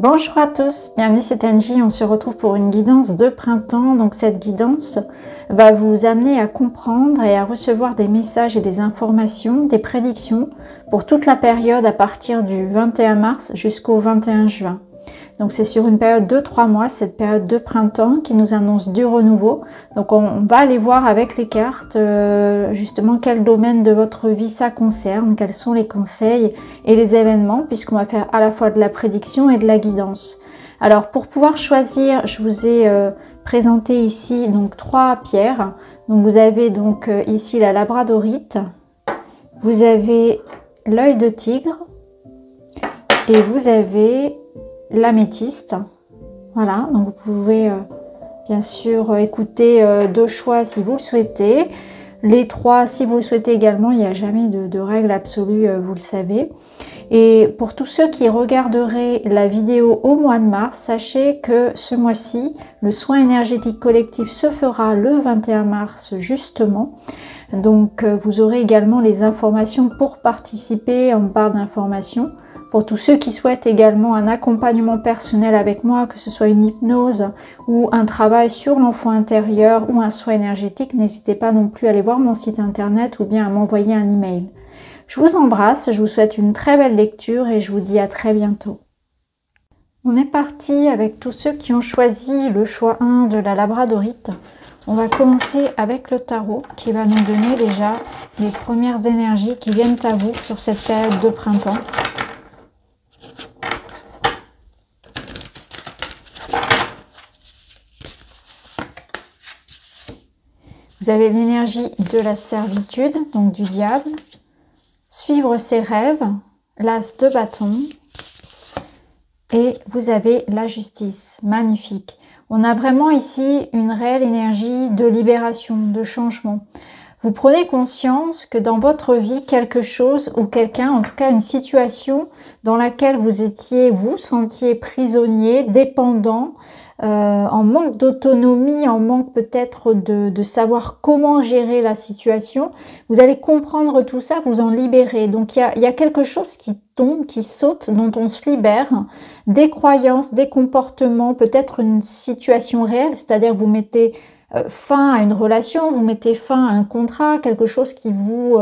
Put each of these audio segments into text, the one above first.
Bonjour à tous, bienvenue, c'est Angie. On se retrouve pour une guidance de printemps. Donc cette guidance va vous amener à comprendre et à recevoir des messages et des informations, des prédictions pour toute la période à partir du 21 mars jusqu'au 21 juin. Donc c'est sur une période de 3 mois, cette période de printemps qui nous annonce du renouveau. Donc on va aller voir avec les cartes justement quel domaine de votre vie ça concerne, quels sont les conseils et les événements, puisqu'on va faire à la fois de la prédiction et de la guidance. Alors pour pouvoir choisir, je vous ai présenté ici donc 3 pierres. Donc vous avez donc ici la labradorite, vous avez l'œil de tigre et vous avez l'améthyste. Voilà, donc vous pouvez bien sûr écouter 2 choix si vous le souhaitez. Les 3 si vous le souhaitez également, il n'y a jamais de règle absolue, vous le savez. Et pour tous ceux qui regarderaient la vidéo au mois de mars, sachez que ce mois-ci, le soin énergétique collectif se fera le 21 mars justement. Donc vous aurez également les informations pour participer en barre d'informations. Pour tous ceux qui souhaitent également un accompagnement personnel avec moi, que ce soit une hypnose ou un travail sur l'enfant intérieur ou un soin énergétique, n'hésitez pas non plus à aller voir mon site internet ou bien à m'envoyer un email. Je vous embrasse, je vous souhaite une très belle lecture et je vous dis à très bientôt. On est parti avec tous ceux qui ont choisi le choix 1 de la labradorite. On va commencer avec le tarot qui va nous donner déjà les premières énergies qui viennent à vous sur cette période de printemps. Vous avez l'énergie de la servitude, donc du diable, suivre ses rêves, l'as de bâton, et vous avez la justice, magnifique. On a vraiment ici une réelle énergie de libération, de changement. Vous prenez conscience que dans votre vie, quelque chose ou quelqu'un, en tout cas une situation dans laquelle vous sentiez prisonnier, dépendant, en manque d'autonomie, en manque peut-être de savoir comment gérer la situation, vous allez comprendre tout ça, vous en libérer. Donc il y a quelque chose qui tombe, qui saute, dont on se libère, des croyances, des comportements, peut-être une situation réelle, c'est-à-dire vous mettez fin à une relation, vous mettez fin à un contrat, quelque chose qui vous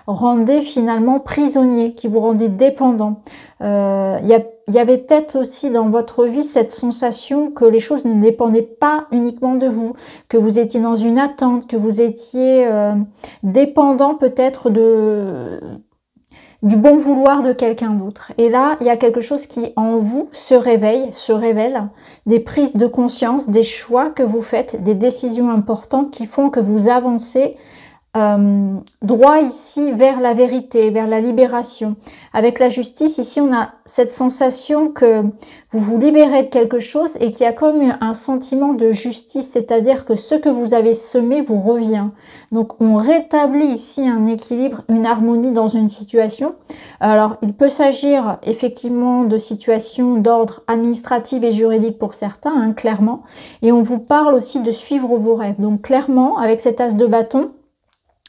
rendait finalement prisonnier, qui vous rendait dépendant. Il y avait peut-être aussi dans votre vie cette sensation que les choses ne dépendaient pas uniquement de vous, que vous étiez dans une attente, que vous étiez dépendant peut-être du bon vouloir de quelqu'un d'autre. Et là, il y a quelque chose qui en vous se révèle, des prises de conscience, des choix que vous faites, des décisions importantes qui font que vous avancez droit ici vers la vérité, vers la libération. Avec la justice, ici on a cette sensation que vous vous libérez de quelque chose et qu'il y a comme un sentiment de justice, c'est-à-dire que ce que vous avez semé vous revient. Donc on rétablit ici un équilibre, une harmonie dans une situation. Alors il peut s'agir effectivement de situations d'ordre administratif et juridique pour certains, hein, clairement. Et on vous parle aussi de suivre vos rêves. Donc clairement, avec cet as de bâton,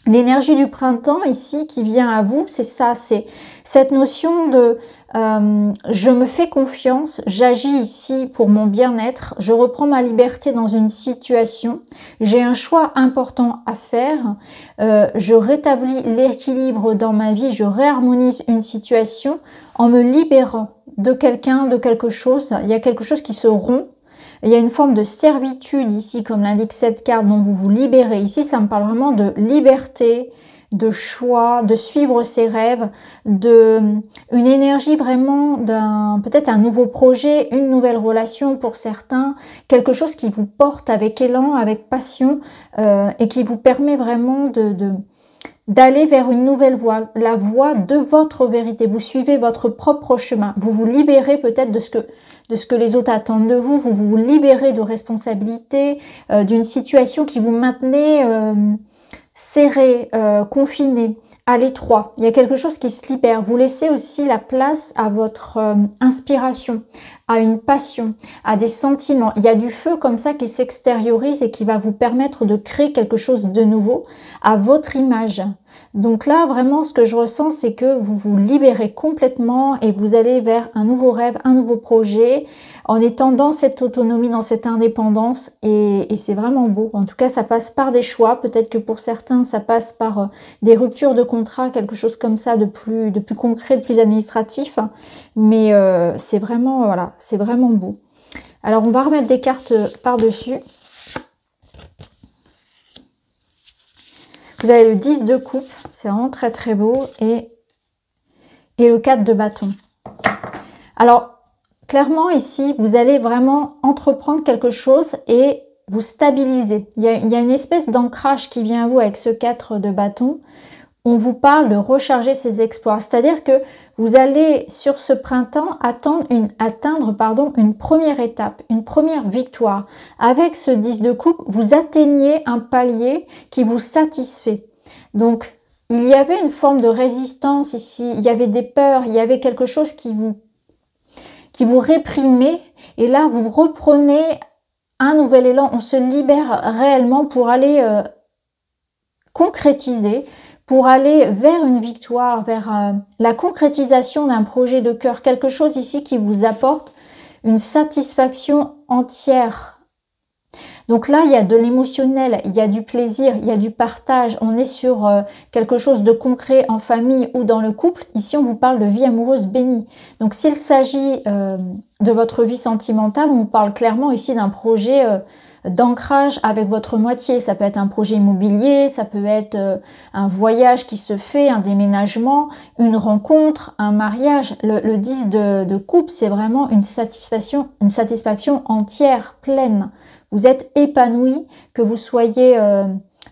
l'énergie du printemps ici qui vient à vous, c'est ça, c'est cette notion de je me fais confiance, j'agis ici pour mon bien-être, je reprends ma liberté dans une situation, j'ai un choix important à faire, je rétablis l'équilibre dans ma vie, je réharmonise une situation en me libérant de quelqu'un, de quelque chose. Il y a quelque chose qui se rompt. Il y a une forme de servitude ici, comme l'indique cette carte, dont vous vous libérez. Ici, ça me parle vraiment de liberté, de choix, de suivre ses rêves, une énergie vraiment peut-être un nouveau projet, une nouvelle relation pour certains, quelque chose qui vous porte avec élan, avec passion et qui vous permet vraiment d'aller vers une nouvelle voie, la voie de votre vérité. Vous suivez votre propre chemin. Vous vous libérez peut-être de ce que les autres attendent de vous. Vous vous libérez de responsabilités, d'une situation qui vous maintenait serré, confiné, à l'étroit. Il y a quelque chose qui se libère. Vous laissez aussi la place à votre inspiration, à une passion, à des sentiments. Il y a du feu comme ça qui s'extériorise et qui va vous permettre de créer quelque chose de nouveau à votre image. Donc là, vraiment, ce que je ressens, c'est que vous vous libérez complètement et vous allez vers un nouveau rêve, un nouveau projet, en étant dans cette autonomie, dans cette indépendance, et c'est vraiment beau. En tout cas, ça passe par des choix. Peut-être que pour certains, ça passe par des ruptures de contrat, quelque chose comme ça, de plus concret, de plus administratif. Mais c'est vraiment, voilà, c'est vraiment beau. Alors, on va remettre des cartes par-dessus. Vous avez le 10 de coupe, c'est vraiment très très beau, et le 4 de bâton. Alors, clairement ici, vous allez vraiment entreprendre quelque chose et vous stabiliser. Il y a une espèce d'ancrage qui vient à vous avec ce 4 de bâton. On vous parle de recharger ses exploits. C'est-à-dire que vous allez, sur ce printemps, atteindre une première étape, une première victoire. Avec ce 10 de coupe, vous atteignez un palier qui vous satisfait. Donc, il y avait une forme de résistance ici. Il y avait des peurs, il y avait quelque chose qui vous réprimait. Et là, vous reprenez un nouvel élan. On se libère réellement pour aller concrétiser, pour aller vers une victoire, vers la concrétisation d'un projet de cœur. Quelque chose ici qui vous apporte une satisfaction entière. Donc là, il y a de l'émotionnel, il y a du plaisir, il y a du partage. On est sur quelque chose de concret en famille ou dans le couple. Ici, on vous parle de vie amoureuse bénie. Donc s'il s'agit de votre vie sentimentale, on vous parle clairement ici d'un projet d'ancrage avec votre moitié. Ça peut être un projet immobilier, ça peut être un voyage qui se fait, un déménagement, une rencontre, un mariage. Le 10 de coupe, c'est vraiment une satisfaction entière, pleine. Vous êtes épanoui, que vous soyez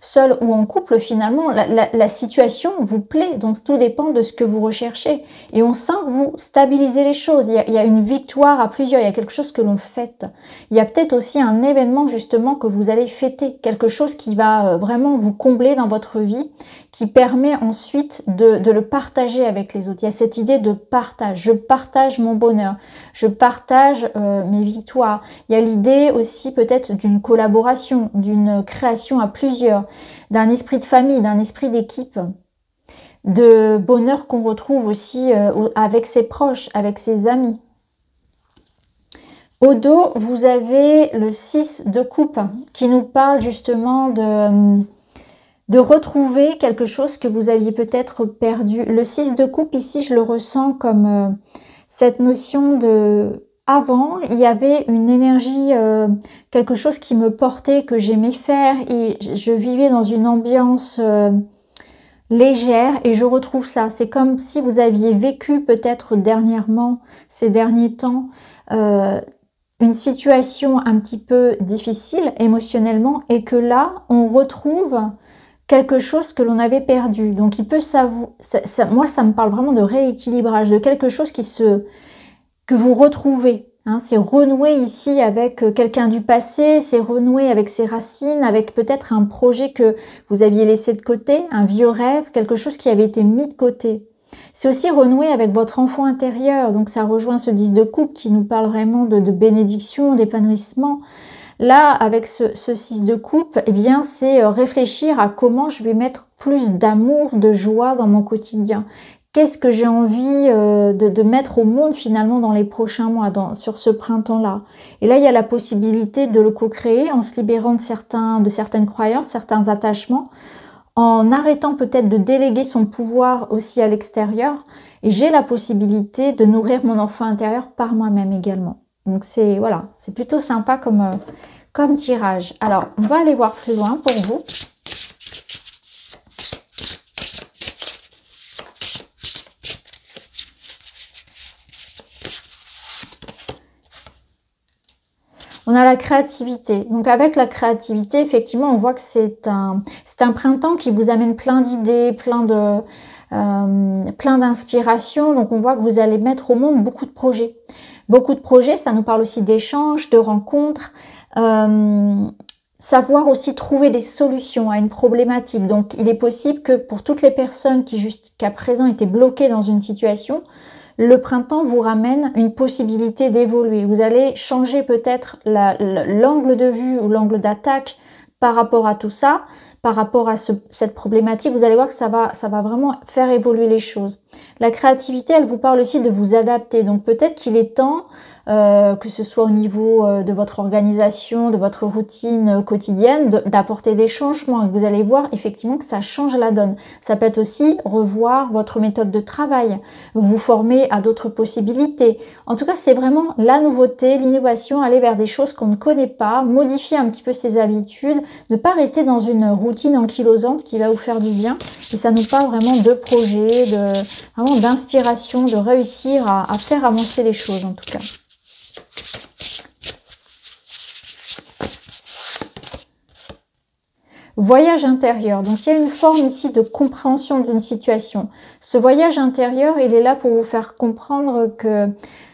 seul ou en couple, finalement, la situation vous plaît. Donc, tout dépend de ce que vous recherchez. Et on sent que vous stabilisez les choses. Il y a une victoire à plusieurs. Il y a quelque chose que l'on fête. Il y a peut-être aussi un événement, justement, que vous allez fêter. Quelque chose qui va vraiment vous combler dans votre vie, qui permet ensuite de le partager avec les autres. Il y a cette idée de partage. Je partage mon bonheur. Je partage mes victoires. Il y a l'idée aussi peut-être d'une collaboration, d'une création à plusieurs, d'un esprit de famille, d'un esprit d'équipe, de bonheur qu'on retrouve aussi avec ses proches, avec ses amis. Au dos, vous avez le 6 de coupe qui nous parle justement de retrouver quelque chose que vous aviez peut-être perdu. Le 6 de coupe, ici, je le ressens comme cette notion de... Avant, il y avait une énergie, quelque chose qui me portait, que j'aimais faire, et je vivais dans une ambiance légère, et je retrouve ça. C'est comme si vous aviez vécu peut-être dernièrement, ces derniers temps, une situation un petit peu difficile émotionnellement, et que là, on retrouve quelque chose que l'on avait perdu. Donc, il peut moi, ça me parle vraiment de rééquilibrage, de quelque chose que vous retrouvez. Hein, c'est renouer ici avec quelqu'un du passé, c'est renouer avec ses racines, avec peut-être un projet que vous aviez laissé de côté, un vieux rêve, quelque chose qui avait été mis de côté. C'est aussi renouer avec votre enfant intérieur, donc ça rejoint ce 10 de coupe qui nous parle vraiment de bénédiction, d'épanouissement. Là, avec ce 6 de coupe, eh bien, c'est réfléchir à comment je vais mettre plus d'amour, de joie dans mon quotidien. Qu'est-ce que j'ai envie de mettre au monde finalement dans les prochains mois, sur ce printemps-là. Et là, il y a la possibilité de le co-créer en se libérant de certaines croyances, certains attachements, en arrêtant peut-être de déléguer son pouvoir aussi à l'extérieur. Et j'ai la possibilité de nourrir mon enfant intérieur par moi-même également. Donc c'est voilà, c'est plutôt sympa comme tirage. Alors, on va aller voir plus loin pour vous. On a la créativité. Donc avec la créativité, effectivement, on voit que c'est un printemps qui vous amène plein d'idées, plein d'inspiration. Donc on voit que vous allez mettre au monde beaucoup de projets. Beaucoup de projets, ça nous parle aussi d'échanges, de rencontres, savoir aussi trouver des solutions à une problématique. Donc il est possible que pour toutes les personnes qui jusqu'à présent étaient bloquées dans une situation, le printemps vous ramène une possibilité d'évoluer. Vous allez changer peut-être l'angle de vue ou l'angle d'attaque par rapport à tout ça, par rapport à cette problématique. Vous allez voir que ça va vraiment faire évoluer les choses. La créativité, elle vous parle aussi de vous adapter. Donc peut-être qu'il est temps, que ce soit au niveau de votre organisation, de votre routine quotidienne, d'apporter des changements. Et vous allez voir effectivement que ça change la donne. Ça peut être aussi revoir votre méthode de travail, vous former à d'autres possibilités. En tout cas, c'est vraiment la nouveauté, l'innovation, aller vers des choses qu'on ne connaît pas, modifier un petit peu ses habitudes, ne pas rester dans une routine ankylosante qui va vous faire du bien. Et ça nous parle vraiment de projet, vraiment d'inspiration, de réussir à faire avancer les choses en tout cas. Voyage intérieur. Donc, il y a une forme ici de compréhension d'une situation. Ce voyage intérieur, il est là pour vous faire comprendre que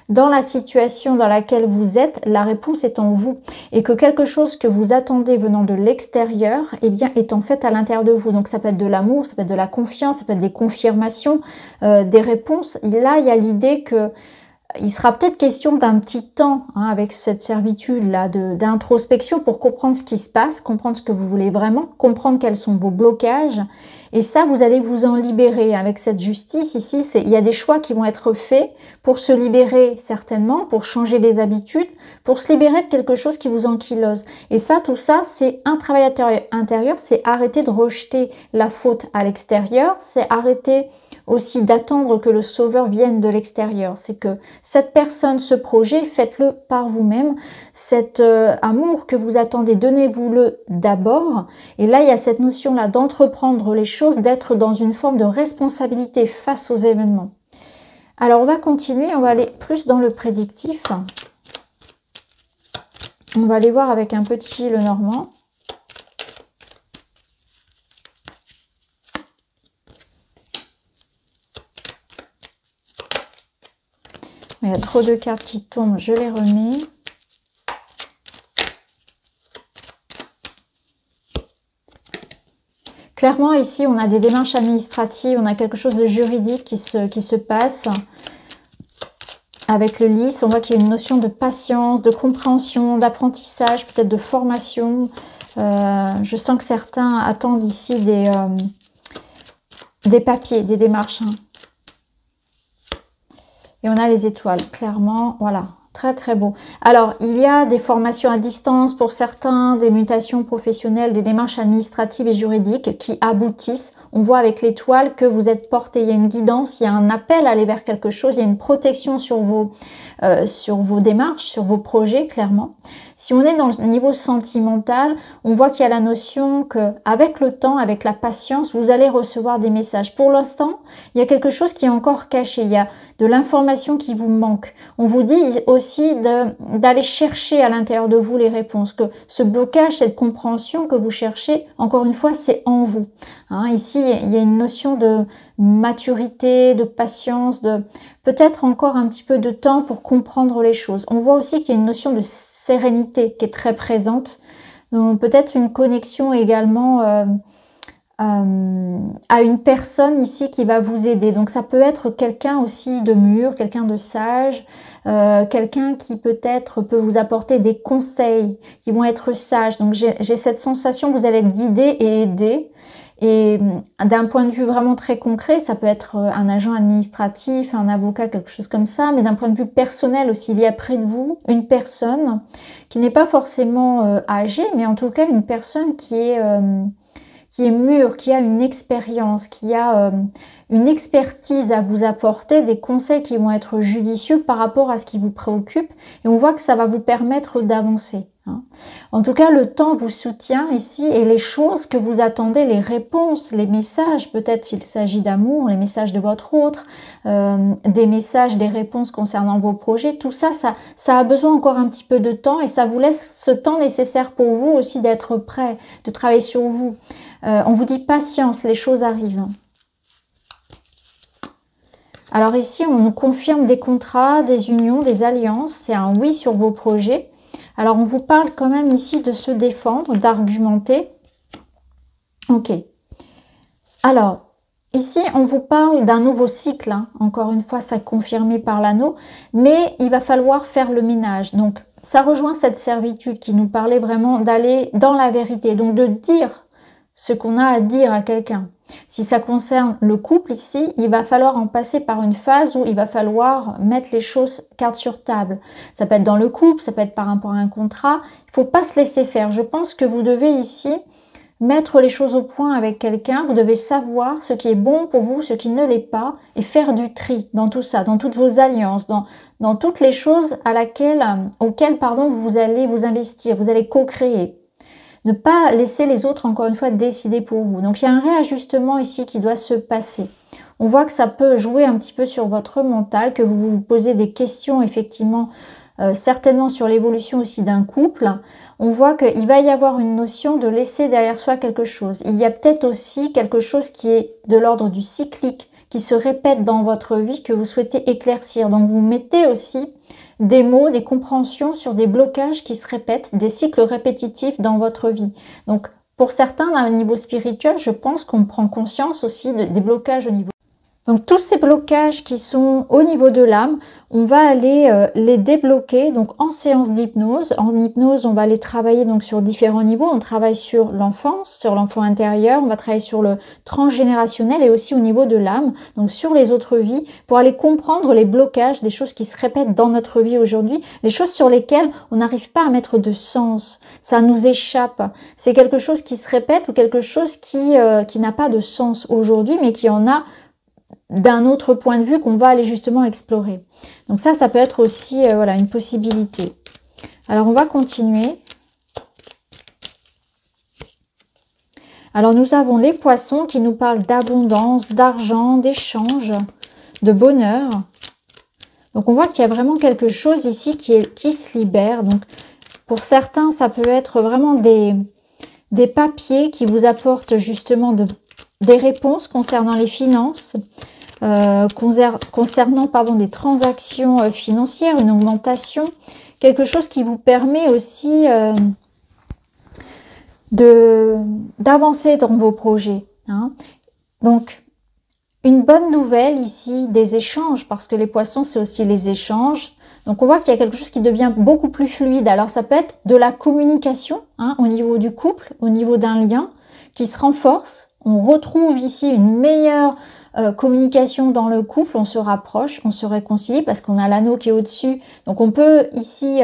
dans la situation dans laquelle vous êtes, la réponse est en vous. Et que quelque chose que vous attendez venant de l'extérieur, eh bien, est en fait à l'intérieur de vous. Donc, ça peut être de l'amour, ça peut être de la confiance, ça peut être des confirmations, des réponses. Et là, il y a l'idée que il sera peut-être question d'un petit temps avec cette servitude-là d'introspection pour comprendre ce qui se passe, comprendre ce que vous voulez vraiment, comprendre quels sont vos blocages. Et ça, vous allez vous en libérer avec cette justice ici. Il y a des choix qui vont être faits pour se libérer certainement, pour changer les habitudes, pour se libérer de quelque chose qui vous ankylose. Et ça, tout ça, c'est un travail intérieur, c'est arrêter de rejeter la faute à l'extérieur, c'est arrêter aussi d'attendre que le sauveur vienne de l'extérieur. C'est que cette personne, ce projet, faites-le par vous-même. Cet amour que vous attendez, donnez-vous-le d'abord. Et là, il y a cette notion-là d'entreprendre les choses, d'être dans une forme de responsabilité face aux événements. Alors, on va continuer, on va aller plus dans le prédictif. On va aller voir avec un petit le normand. Il y a trop de cartes qui tombent, je les remets. Clairement, ici, on a des démarches administratives, on a quelque chose de juridique qui se passe. Avec le lys, on voit qu'il y a une notion de patience, de compréhension, d'apprentissage, peut-être de formation. Je sens que certains attendent ici des papiers, des démarches. Et on a les étoiles, clairement, voilà, très très beau. Alors, il y a des formations à distance pour certains, des mutations professionnelles, des démarches administratives et juridiques qui aboutissent. On voit avec l'étoile que vous êtes porté, il y a une guidance, il y a un appel à aller vers quelque chose, il y a une protection sur vos démarches, sur vos projets, clairement. Si on est dans le niveau sentimental, on voit qu'il y a la notion que avec le temps, avec la patience, vous allez recevoir des messages. Pour l'instant, il y a quelque chose qui est encore caché, il y a de l'information qui vous manque. On vous dit aussi d'aller chercher à l'intérieur de vous les réponses, que ce blocage, cette compréhension que vous cherchez, encore une fois, c'est en vous. Ici, il y a une notion de maturité, de patience, de peut-être encore un petit peu de temps pour comprendre les choses. On voit aussi qu'il y a une notion de sérénité qui est très présente. Donc peut-être une connexion également à une personne ici qui va vous aider. Donc ça peut être quelqu'un aussi de mûr, quelqu'un de sage, quelqu'un qui peut-être peut vous apporter des conseils qui vont être sages. Donc j'ai cette sensation que vous allez être guidé et aidé. Et d'un point de vue vraiment très concret, ça peut être un agent administratif, un avocat, quelque chose comme ça, mais d'un point de vue personnel aussi, il y a près de vous une personne qui n'est pas forcément âgée, mais en tout cas une personne qui est mûre, qui a une expérience, qui a une expertise à vous apporter, des conseils qui vont être judicieux par rapport à ce qui vous préoccupe, et on voit que ça va vous permettre d'avancer. En tout cas, le temps vous soutient ici et les choses que vous attendez, les réponses, les messages, peut-être s'il s'agit d'amour, les messages de votre autre, des messages, des réponses concernant vos projets, tout ça, ça a besoin encore un petit peu de temps et ça vous laisse ce temps nécessaire pour vous aussi d'être prêt, de travailler sur vous. On vous dit patience, les choses arrivent. Alors ici, on nous confirme des contrats, des unions, des alliances, c'est un oui sur vos projets. Alors, on vous parle quand même ici de se défendre, d'argumenter. Ok. Alors, Ici, on vous parle d'un nouveau cycle, hein. Encore une fois, ça confirmé par l'anneau, mais il va falloir faire le ménage. Donc, ça rejoint cette servitude qui nous parlait vraiment d'aller dans la vérité, donc de dire ce qu'on a à dire à quelqu'un. Si ça concerne le couple ici, il va falloir en passer par une phase où il va falloir mettre les choses carte sur table. Ça peut être dans le couple, ça peut être par rapport à un contrat. Il faut pas se laisser faire. Je pense que vous devez ici mettre les choses au point avec quelqu'un. Vous devez savoir ce qui est bon pour vous, ce qui ne l'est pas, et faire du tri dans tout ça, dans toutes vos alliances, dans toutes les choses auxquelles vous allez vous investir, vous allez co-créer. Ne pas laisser les autres, encore une fois, décider pour vous. Donc, il y a un réajustement ici qui doit se passer. On voit que ça peut jouer un petit peu sur votre mental, que vous vous posez des questions, effectivement, certainement sur l'évolution aussi d'un couple. On voit qu'il va y avoir une notion de laisser derrière soi quelque chose. Il y a peut-être aussi quelque chose qui est de l'ordre du cyclique, qui se répète dans votre vie, que vous souhaitez éclaircir. Donc, vous mettez aussi des mots, des compréhensions sur des blocages qui se répètent, des cycles répétitifs dans votre vie. Donc, pour certains, à un niveau spirituel, je pense qu'on prend conscience aussi des blocages au niveau. Donc, tous ces blocages qui sont au niveau de l'âme, on va aller les débloquer donc en séance d'hypnose. En hypnose, on va aller travailler donc sur différents niveaux. On travaille sur l'enfance, sur l'enfant intérieur, on va travailler sur le transgénérationnel et aussi au niveau de l'âme, donc sur les autres vies, pour aller comprendre les blocages, des choses qui se répètent dans notre vie aujourd'hui, les choses sur lesquelles on n'arrive pas à mettre de sens. Ça nous échappe. C'est quelque chose qui se répète ou quelque chose qui n'a pas de sens aujourd'hui, mais qui en a d'un autre point de vue qu'on va aller justement explorer. Donc ça peut être aussi voilà, une possibilité. Alors on va continuer. Alors nous avons les poissons qui nous parlent d'abondance, d'argent, d'échange, de bonheur. Donc on voit qu'il y a vraiment quelque chose ici qui se libère. Donc pour certains, ça peut être vraiment des papiers qui vous apportent justement des réponses concernant les finances, concernant des transactions financières, une augmentation, quelque chose qui vous permet aussi d'avancer dans vos projets, hein. Donc une bonne nouvelle ici, des échanges, parce que les poissons c'est aussi les échanges. Donc on voit qu'il y a quelque chose qui devient beaucoup plus fluide. Alors ça peut être de la communication, hein, au niveau du couple, au niveau d'un lien qui se renforce. On retrouve ici une meilleure communication dans le couple, on se rapproche, on se réconcilie parce qu'on a l'anneau qui est au-dessus. Donc on peut ici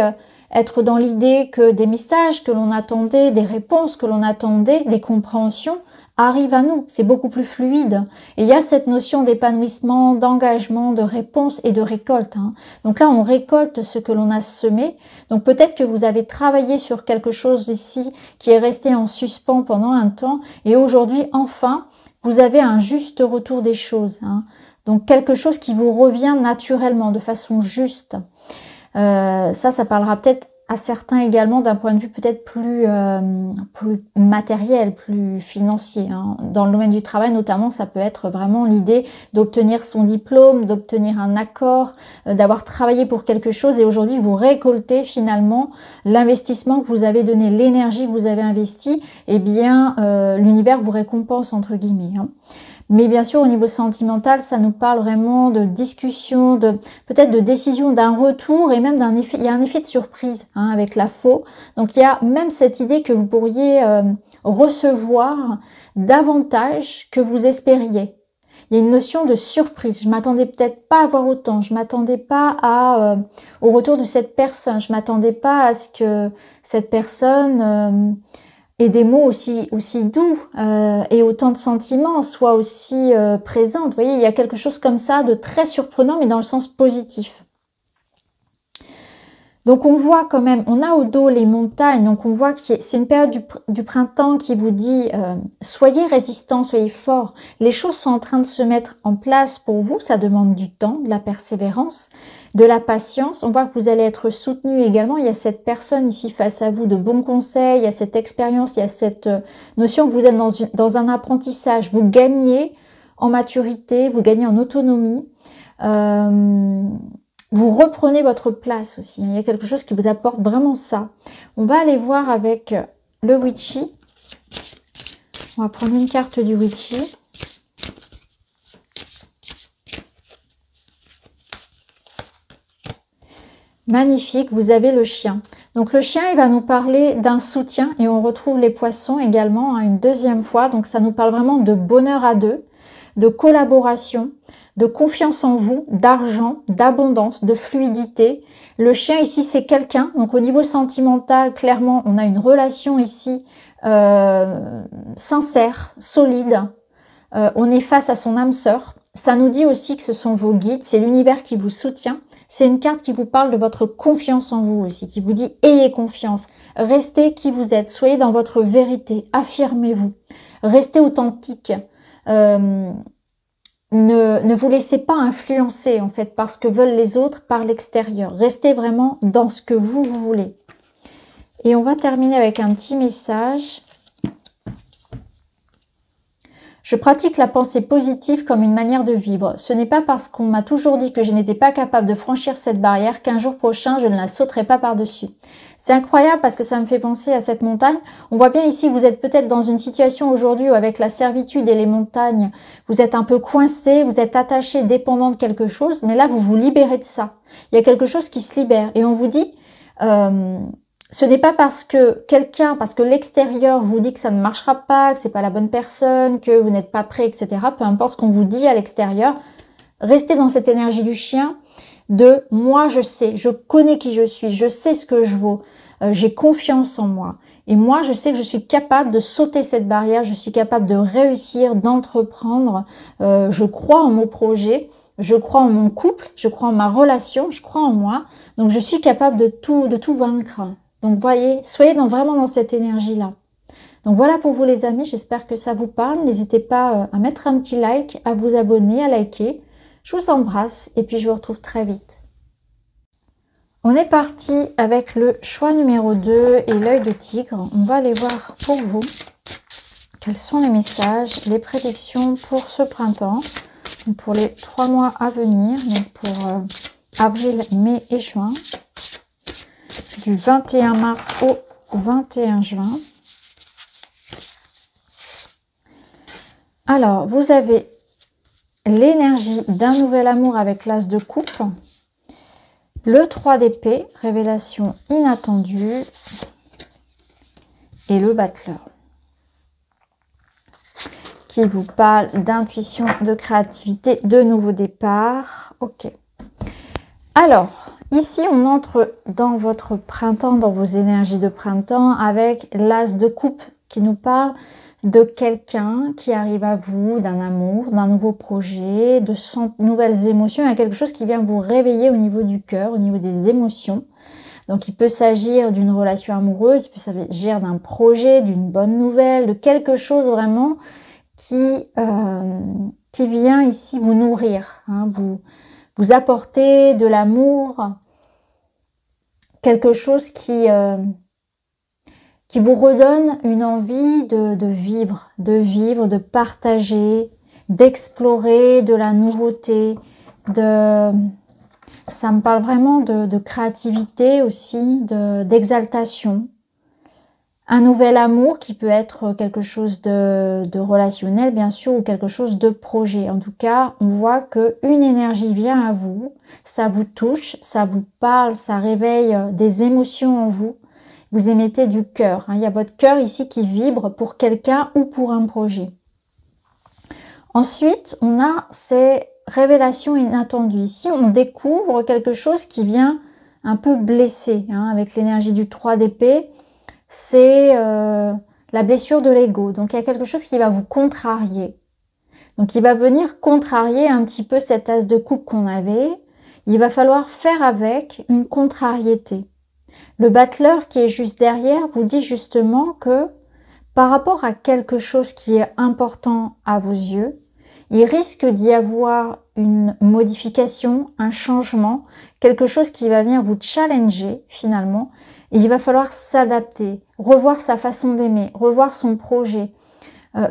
être dans l'idée que des messages que l'on attendait, des réponses que l'on attendait, des compréhensions arrivent à nous. C'est beaucoup plus fluide. Et il y a cette notion d'épanouissement, d'engagement, de réponse et de récolte, hein. Donc là, on récolte ce que l'on a semé. Donc peut-être que vous avez travaillé sur quelque chose ici qui est resté en suspens pendant un temps. Et aujourd'hui, enfin, vous avez un juste retour des choses, hein. Donc quelque chose qui vous revient naturellement, de façon juste. Ça parlera peut-être à certains également d'un point de vue peut-être plus matériel, plus financier, hein. Dans le domaine du travail notamment, ça peut être vraiment l'idée d'obtenir son diplôme, d'obtenir un accord, d'avoir travaillé pour quelque chose et aujourd'hui vous récoltez finalement l'investissement que vous avez donné, l'énergie que vous avez investie, et bien l'univers vous récompense entre guillemets, hein. Mais bien sûr, au niveau sentimental, ça nous parle vraiment de discussion, peut-être de décision, d'un retour et même d'un effet. Il y a un effet de surprise, hein, avec la faux. Donc il y a même cette idée que vous pourriez recevoir davantage que vous espériez. Il y a une notion de surprise. Je m'attendais peut-être pas à voir autant. Je m'attendais pas au retour de cette personne. Je m'attendais pas à ce que cette personne et des mots aussi doux et autant de sentiments soient aussi présents. Vous voyez, il y a quelque chose comme ça de très surprenant, mais dans le sens positif. Donc on voit quand même, on a au dos les montagnes, donc on voit que c'est une période du printemps qui vous dit soyez résistants, soyez forts. Les choses sont en train de se mettre en place pour vous, ça demande du temps, de la persévérance, de la patience. On voit que vous allez être soutenu également, il y a cette personne ici face à vous de bons conseils, il y a cette expérience, il y a cette notion que vous êtes dans un apprentissage, vous gagnez en maturité, vous gagnez en autonomie. Vous reprenez votre place aussi. Il y a quelque chose qui vous apporte vraiment ça. On va aller voir avec le Witchy. On va prendre une carte du Witchy. Magnifique, vous avez le chien. Donc le chien, il va nous parler d'un soutien et on retrouve les poissons également une deuxième fois. Donc ça nous parle vraiment de bonheur à deux, de collaboration, de confiance en vous, d'argent, d'abondance, de fluidité. Le chien ici, c'est quelqu'un. Donc au niveau sentimental, clairement, on a une relation ici sincère, solide. On est face à son âme sœur. Ça nous dit aussi que ce sont vos guides, c'est l'univers qui vous soutient. C'est une carte qui vous parle de votre confiance en vous aussi, qui vous dit ayez confiance, restez qui vous êtes, soyez dans votre vérité, affirmez-vous, restez authentique. Ne vous laissez pas influencer en fait par ce que veulent les autres par l'extérieur. Restez vraiment dans ce que vous voulez. Et on va terminer avec un petit message. Je pratique la pensée positive comme une manière de vivre. Ce n'est pas parce qu'on m'a toujours dit que je n'étais pas capable de franchir cette barrière qu'un jour prochain, je ne la sauterai pas par-dessus. C'est incroyable parce que ça me fait penser à cette montagne. On voit bien ici, vous êtes peut-être dans une situation aujourd'hui où avec la servitude et les montagnes, vous êtes un peu coincé, vous êtes attaché, dépendant de quelque chose, mais là, vous vous libérez de ça. Il y a quelque chose qui se libère et on vous dit... ce n'est pas parce que parce que l'extérieur vous dit que ça ne marchera pas, que c'est pas la bonne personne, que vous n'êtes pas prêt, etc. Peu importe ce qu'on vous dit à l'extérieur, restez dans cette énergie du chien de « moi je sais, je connais qui je suis, je sais ce que je vaux, j'ai confiance en moi. Et moi je sais que je suis capable de sauter cette barrière, je suis capable de réussir, d'entreprendre, je crois en mon projet. Je crois en mon couple, je crois en ma relation, je crois en moi. Donc je suis capable de tout vaincre. » Donc, voyez, soyez vraiment dans cette énergie-là. Donc, voilà pour vous les amis. J'espère que ça vous parle. N'hésitez pas à mettre un petit like, à vous abonner, à liker. Je vous embrasse et puis je vous retrouve très vite. On est parti avec le choix numéro 2 et l'œil de tigre. On va aller voir pour vous quels sont les messages, les prédictions pour ce printemps, pour les 3 mois à venir, donc pour avril, mai et juin. Du 21 mars au 21 juin. Alors, vous avez l'énergie d'un nouvel amour avec l'as de coupe, le 3 d'épée, révélation inattendue, et le battleur, qui vous parle d'intuition, de créativité, de nouveau départ. Ok. Alors, ici, on entre dans votre printemps, dans vos énergies de printemps, avec l'as de coupe qui nous parle de quelqu'un qui arrive à vous, d'un amour, d'un nouveau projet, de nouvelles émotions. Il y a quelque chose qui vient vous réveiller au niveau du cœur, au niveau des émotions. Donc, il peut s'agir d'une relation amoureuse, il peut s'agir d'un projet, d'une bonne nouvelle, de quelque chose vraiment qui vient ici vous nourrir, hein, vous apporter de l'amour, quelque chose qui vous redonne une envie de vivre, de partager, d'explorer de la nouveauté, ça me parle vraiment de créativité aussi, d'exaltation. Un nouvel amour qui peut être quelque chose de relationnel, bien sûr, ou quelque chose de projet. En tout cas, on voit qu'une énergie vient à vous, ça vous touche, ça vous parle, ça réveille des émotions en vous. Vous émettez du cœur. Il y a votre cœur ici qui vibre pour quelqu'un ou pour un projet. Ensuite, on a ces révélations inattendues. Ici, on découvre quelque chose qui vient un peu blesser, avec l'énergie du 3 d'épée. C'est la blessure de l'ego. Donc, il y a quelque chose qui va vous contrarier. Donc, il va venir contrarier un petit peu cet as de coupe qu'on avait. Il va falloir faire avec une contrariété. Le battleur qui est juste derrière vous dit justement que par rapport à quelque chose qui est important à vos yeux, il risque d'y avoir une modification, un changement, quelque chose qui va venir vous challenger finalement. Et il va falloir s'adapter, revoir sa façon d'aimer, revoir son projet,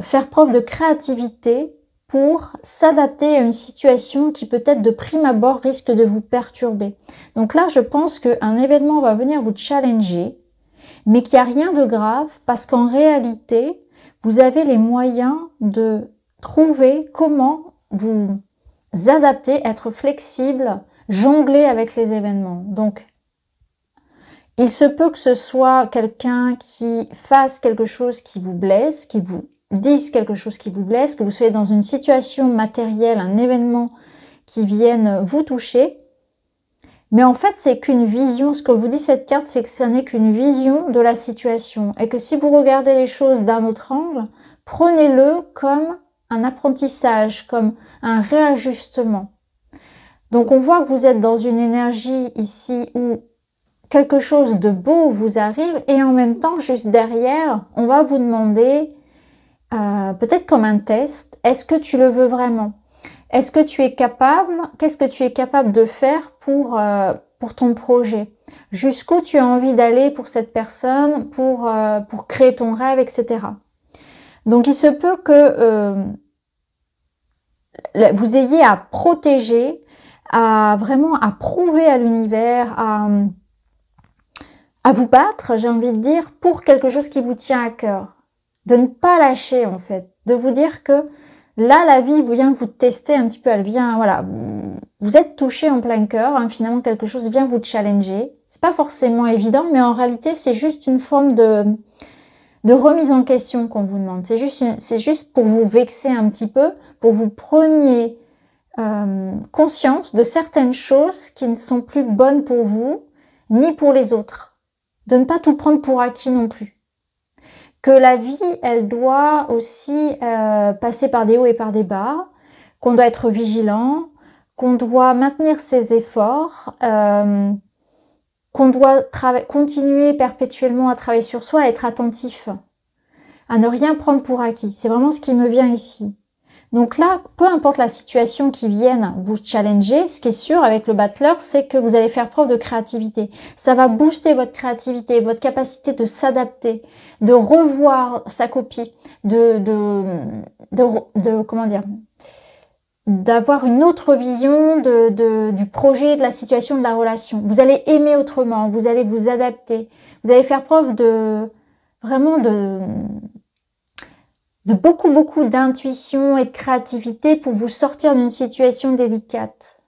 faire preuve de créativité pour s'adapter à une situation qui peut-être de prime abord risque de vous perturber. Donc là, je pense qu'un événement va venir vous challenger, mais qu'il n'y a rien de grave parce qu'en réalité, vous avez les moyens de trouver comment vous adapter, être flexible, jongler avec les événements. Donc, Il se peut que ce soit quelqu'un qui fasse quelque chose qui vous blesse, qui vous dise quelque chose qui vous blesse, que vous soyez dans une situation matérielle, un événement qui vienne vous toucher. Mais en fait, c'est qu'une vision. Ce que vous dit cette carte, c'est que ce n'est qu'une vision de la situation. Et que si vous regardez les choses d'un autre angle, prenez-le comme un apprentissage, comme un réajustement. Donc on voit que vous êtes dans une énergie ici où quelque chose de beau vous arrive et en même temps, juste derrière, on va vous demander, peut-être comme un test, est-ce que tu le veux vraiment? Est-ce que tu es capable? Qu'est-ce que tu es capable de faire pour ton projet? Jusqu'où tu as envie d'aller pour cette personne, pour créer ton rêve, etc. Donc il se peut que vous ayez à protéger, vraiment à prouver à l'univers, à vous battre, j'ai envie de dire, pour quelque chose qui vous tient à cœur. De ne pas lâcher, en fait. De vous dire que là, la vie vient vous tester un petit peu. Elle vient, voilà, vous êtes touché en plein cœur. Hein, finalement, quelque chose vient vous challenger. C'est pas forcément évident, mais en réalité, c'est juste une forme de remise en question qu'on vous demande. C'est juste pour vous vexer un petit peu, pour vous preniez conscience de certaines choses qui ne sont plus bonnes pour vous, ni pour les autres. De ne pas tout prendre pour acquis non plus. Que la vie, elle doit aussi passer par des hauts et par des bas, qu'on doit être vigilant, qu'on doit maintenir ses efforts, qu'on doit continuer perpétuellement à travailler sur soi, à être attentif, à ne rien prendre pour acquis. C'est vraiment ce qui me vient ici. Donc là, peu importe la situation qui vienne vous challenger, ce qui est sûr avec le battleur, c'est que vous allez faire preuve de créativité. Ça va booster votre créativité, votre capacité de s'adapter, de revoir sa copie, comment dire, d'avoir une autre vision du projet, de la situation, de la relation. Vous allez aimer autrement, vous allez vous adapter, vous allez faire preuve vraiment de beaucoup d'intuition et de créativité pour vous sortir d'une situation délicate.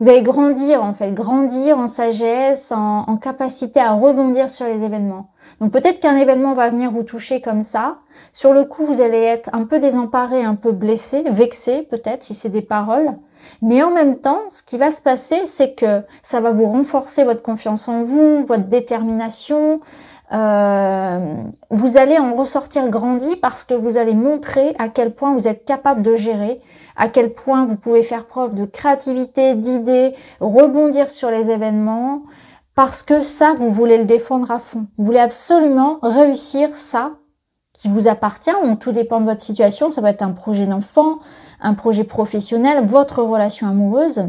Vous allez grandir en fait, grandir en sagesse, en capacité à rebondir sur les événements. Donc peut-être qu'un événement va venir vous toucher comme ça. Sur le coup, vous allez être un peu désemparé, un peu blessé, vexé peut-être si c'est des paroles. Mais en même temps, ce qui va se passer, c'est que ça va vous renforcer votre confiance en vous, votre détermination. Vous allez en ressortir grandi parce que vous allez montrer à quel point vous êtes capable de gérer, à quel point vous pouvez faire preuve de créativité, d'idées, rebondir sur les événements, parce que ça, vous voulez le défendre à fond. Vous voulez absolument réussir ça qui vous appartient, donc tout dépend de votre situation, ça va être un projet d'enfant, un projet professionnel, votre relation amoureuse.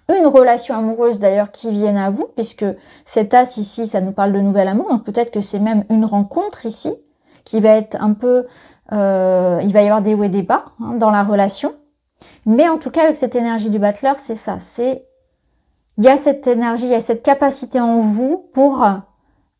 Une relation amoureuse d'ailleurs qui vienne à vous, puisque cet as ici, ça nous parle de nouvel amour, donc peut-être que c'est même une rencontre ici, qui va être un peu, il va y avoir des hauts et des bas hein, dans la relation. Mais en tout cas, avec cette énergie du battleur, c'est ça, il y a cette énergie, il y a cette capacité en vous pour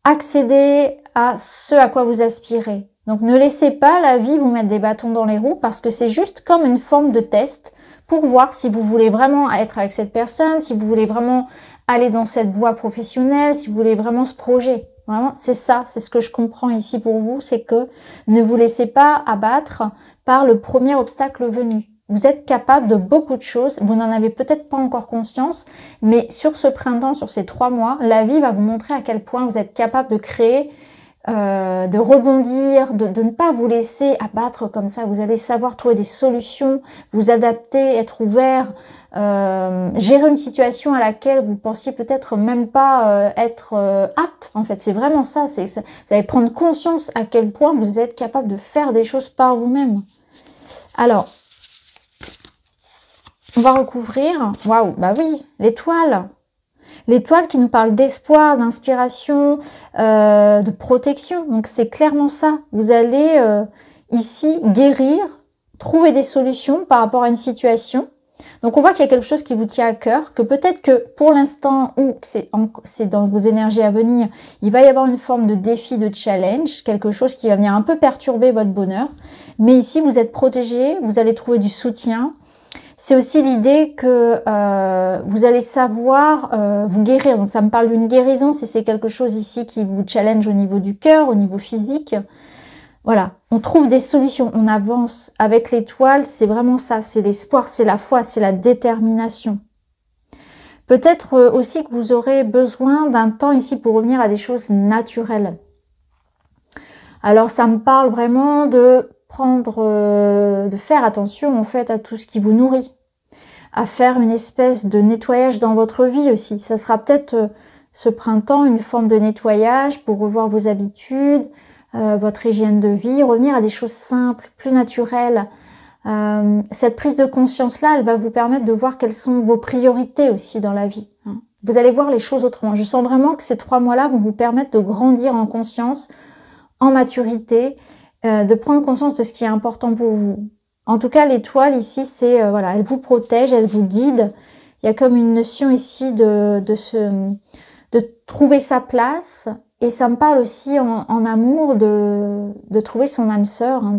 accéder à ce à quoi vous aspirez. Donc ne laissez pas la vie vous mettre des bâtons dans les roues, parce que c'est juste comme une forme de test, pour voir si vous voulez vraiment être avec cette personne, si vous voulez vraiment aller dans cette voie professionnelle, si vous voulez vraiment ce projet. Vraiment, c'est ça, c'est ce que je comprends ici pour vous, c'est que ne vous laissez pas abattre par le premier obstacle venu. Vous êtes capable de beaucoup de choses, vous n'en avez peut-être pas encore conscience, mais sur ce printemps, sur ces 3 mois, la vie va vous montrer à quel point vous êtes capable de créer, de rebondir, de ne pas vous laisser abattre comme ça. Vous allez savoir trouver des solutions, vous adapter, être ouvert, gérer une situation à laquelle vous pensiez peut-être même pas être apte. En fait, c'est vraiment ça. Vous allez prendre conscience à quel point vous êtes capable de faire des choses par vous-même. Alors, on va recouvrir. Waouh, bah oui, l'étoile. L'étoile qui nous parle d'espoir, d'inspiration, de protection. Donc c'est clairement ça. Vous allez ici guérir, trouver des solutions par rapport à une situation. Donc on voit qu'il y a quelque chose qui vous tient à cœur, que peut-être que pour l'instant, ou c'est dans vos énergies à venir, il va y avoir une forme de défi, de challenge, quelque chose qui va venir un peu perturber votre bonheur. Mais ici, vous êtes protégé, vous allez trouver du soutien. C'est aussi l'idée que vous allez savoir vous guérir. Donc ça me parle d'une guérison, si c'est quelque chose ici qui vous challenge au niveau du cœur, au niveau physique. Voilà, on trouve des solutions, on avance. Avec l'étoile, c'est vraiment ça, c'est l'espoir, c'est la foi, c'est la détermination. Peut-être aussi que vous aurez besoin d'un temps ici pour revenir à des choses naturelles. Alors ça me parle vraiment de de faire attention en fait à tout ce qui vous nourrit, à faire une espèce de nettoyage dans votre vie aussi. Ça sera peut-être ce printemps une forme de nettoyage pour revoir vos habitudes, votre hygiène de vie, revenir à des choses simples, plus naturelles. Cette prise de conscience-là, elle va vous permettre de voir quelles sont vos priorités aussi dans la vie. Vous allez voir les choses autrement. Je sens vraiment que ces 3 mois-là vont vous permettre de grandir en conscience, en maturité, de prendre conscience de ce qui est important pour vous. En tout cas, l'étoile ici, c'est voilà, elle vous protège, elle vous guide. Il y a comme une notion ici de trouver sa place. Et ça me parle aussi en amour de trouver son âme sœur, hein,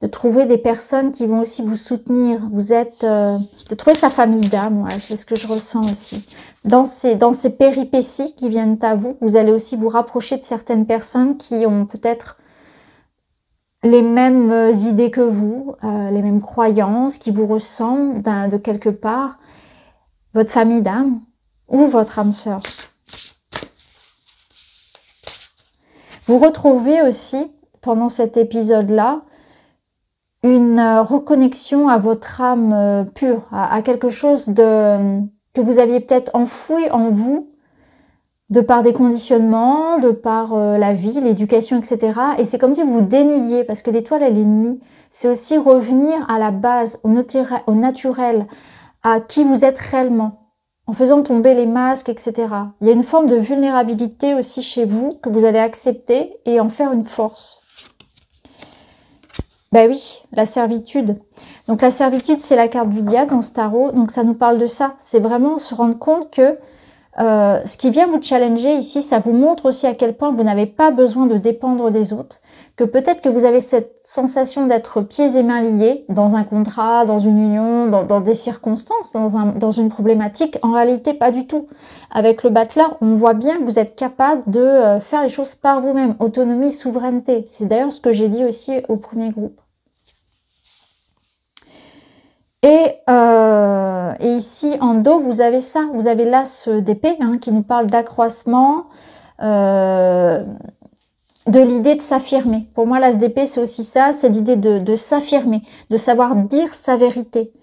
de trouver des personnes qui vont aussi vous soutenir. Vous êtes de trouver sa famille d'âme, ouais, c'est ce que je ressens aussi. Dans ces péripéties qui viennent à vous, vous allez aussi vous rapprocher de certaines personnes qui ont peut-être les mêmes idées que vous, les mêmes croyances, qui vous ressemblent de quelque part, votre famille d'âme ou votre âme sœur. Vous retrouvez aussi, pendant cet épisode-là, une reconnexion à votre âme pure, à quelque chose que vous aviez peut-être enfoui en vous, de par des conditionnements, de par la vie, l'éducation, etc. Et c'est comme si vous vous dénudiez, parce que l'étoile, elle est nue. C'est aussi revenir à la base, au naturel, à qui vous êtes réellement, en faisant tomber les masques, etc. Il y a une forme de vulnérabilité aussi chez vous, que vous allez accepter et en faire une force. Ben oui, la servitude. Donc la servitude, c'est la carte du diable dans ce tarot, donc ça nous parle de ça. C'est vraiment se rendre compte que ce qui vient vous challenger ici, ça vous montre aussi à quel point vous n'avez pas besoin de dépendre des autres, que peut-être que vous avez cette sensation d'être pieds et mains liés dans un contrat, dans une union, dans des circonstances, dans une problématique. En réalité, pas du tout. Avec le battleur, on voit bien que vous êtes capable de faire les choses par vous-même. Autonomie, souveraineté. C'est d'ailleurs ce que j'ai dit aussi au premier groupe. Et ici, en dos, vous avez ça. Vous avez l'as d'épée qui nous parle d'accroissement, de l'idée de s'affirmer. Pour moi, l'as d'épée, c'est aussi ça. C'est l'idée de s'affirmer, de savoir dire sa vérité.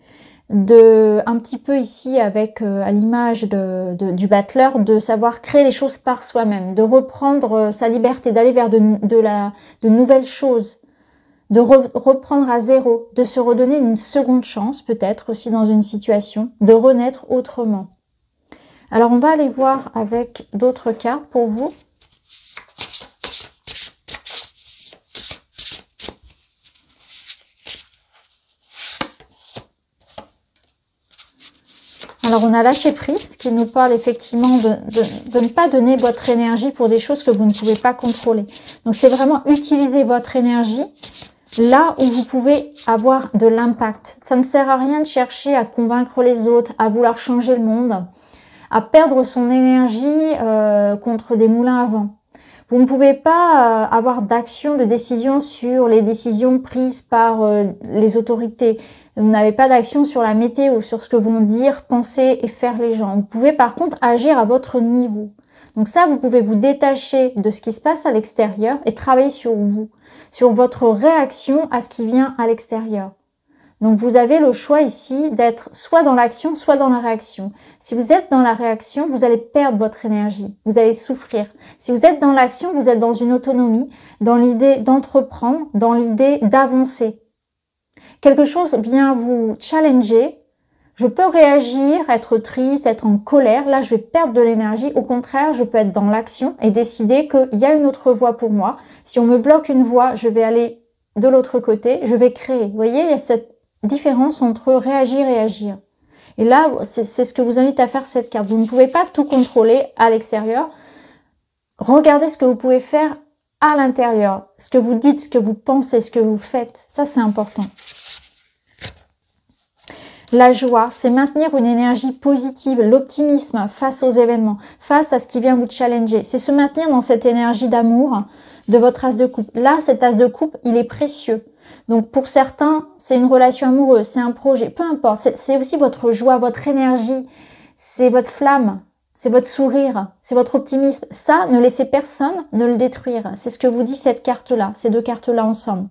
Un petit peu ici, avec à l'image du battleur, de savoir créer les choses par soi-même, de reprendre sa liberté, d'aller vers de nouvelles choses. De reprendre à zéro, de se redonner une seconde chance, peut-être aussi dans une situation, de renaître autrement. Alors on va aller voir avec d'autres cartes pour vous. Alors on a lâché prise qui nous parle effectivement de ne pas donner votre énergie pour des choses que vous ne pouvez pas contrôler. Donc c'est vraiment utiliser votre énergie là où vous pouvez avoir de l'impact. Ça ne sert à rien de chercher à convaincre les autres, à vouloir changer le monde, à perdre son énergie contre des moulins à vent. Vous ne pouvez pas avoir d'action, de décision sur les décisions prises par les autorités. Vous n'avez pas d'action sur la météo, sur ce que vont dire, penser et faire les gens. Vous pouvez par contre agir à votre niveau. Donc ça, vous pouvez vous détacher de ce qui se passe à l'extérieur et travailler sur vous, sur votre réaction à ce qui vient à l'extérieur. Donc vous avez le choix ici d'être soit dans l'action, soit dans la réaction. Si vous êtes dans la réaction, vous allez perdre votre énergie, vous allez souffrir. Si vous êtes dans l'action, vous êtes dans une autonomie, dans l'idée d'entreprendre, dans l'idée d'avancer. Quelque chose vient vous challenger. Je peux réagir, être triste, être en colère. Là, je vais perdre de l'énergie. Au contraire, je peux être dans l'action et décider qu'il y a une autre voie pour moi. Si on me bloque une voie, je vais aller de l'autre côté. Je vais créer. Vous voyez, il y a cette différence entre réagir et agir. Et là, c'est ce que vous invite à faire cette carte. Vous ne pouvez pas tout contrôler à l'extérieur. Regardez ce que vous pouvez faire à l'intérieur. Ce que vous dites, ce que vous pensez, ce que vous faites. Ça, c'est important. La joie, c'est maintenir une énergie positive, l'optimisme face aux événements, face à ce qui vient vous challenger. C'est se maintenir dans cette énergie d'amour de votre as de coupe. Là, cet as de coupe, il est précieux. Donc pour certains, c'est une relation amoureuse, c'est un projet, peu importe. C'est aussi votre joie, votre énergie, c'est votre flamme, c'est votre sourire, c'est votre optimisme. Ça, ne laissez personne ne le détruire. C'est ce que vous dit cette carte-là, ces deux cartes-là ensemble.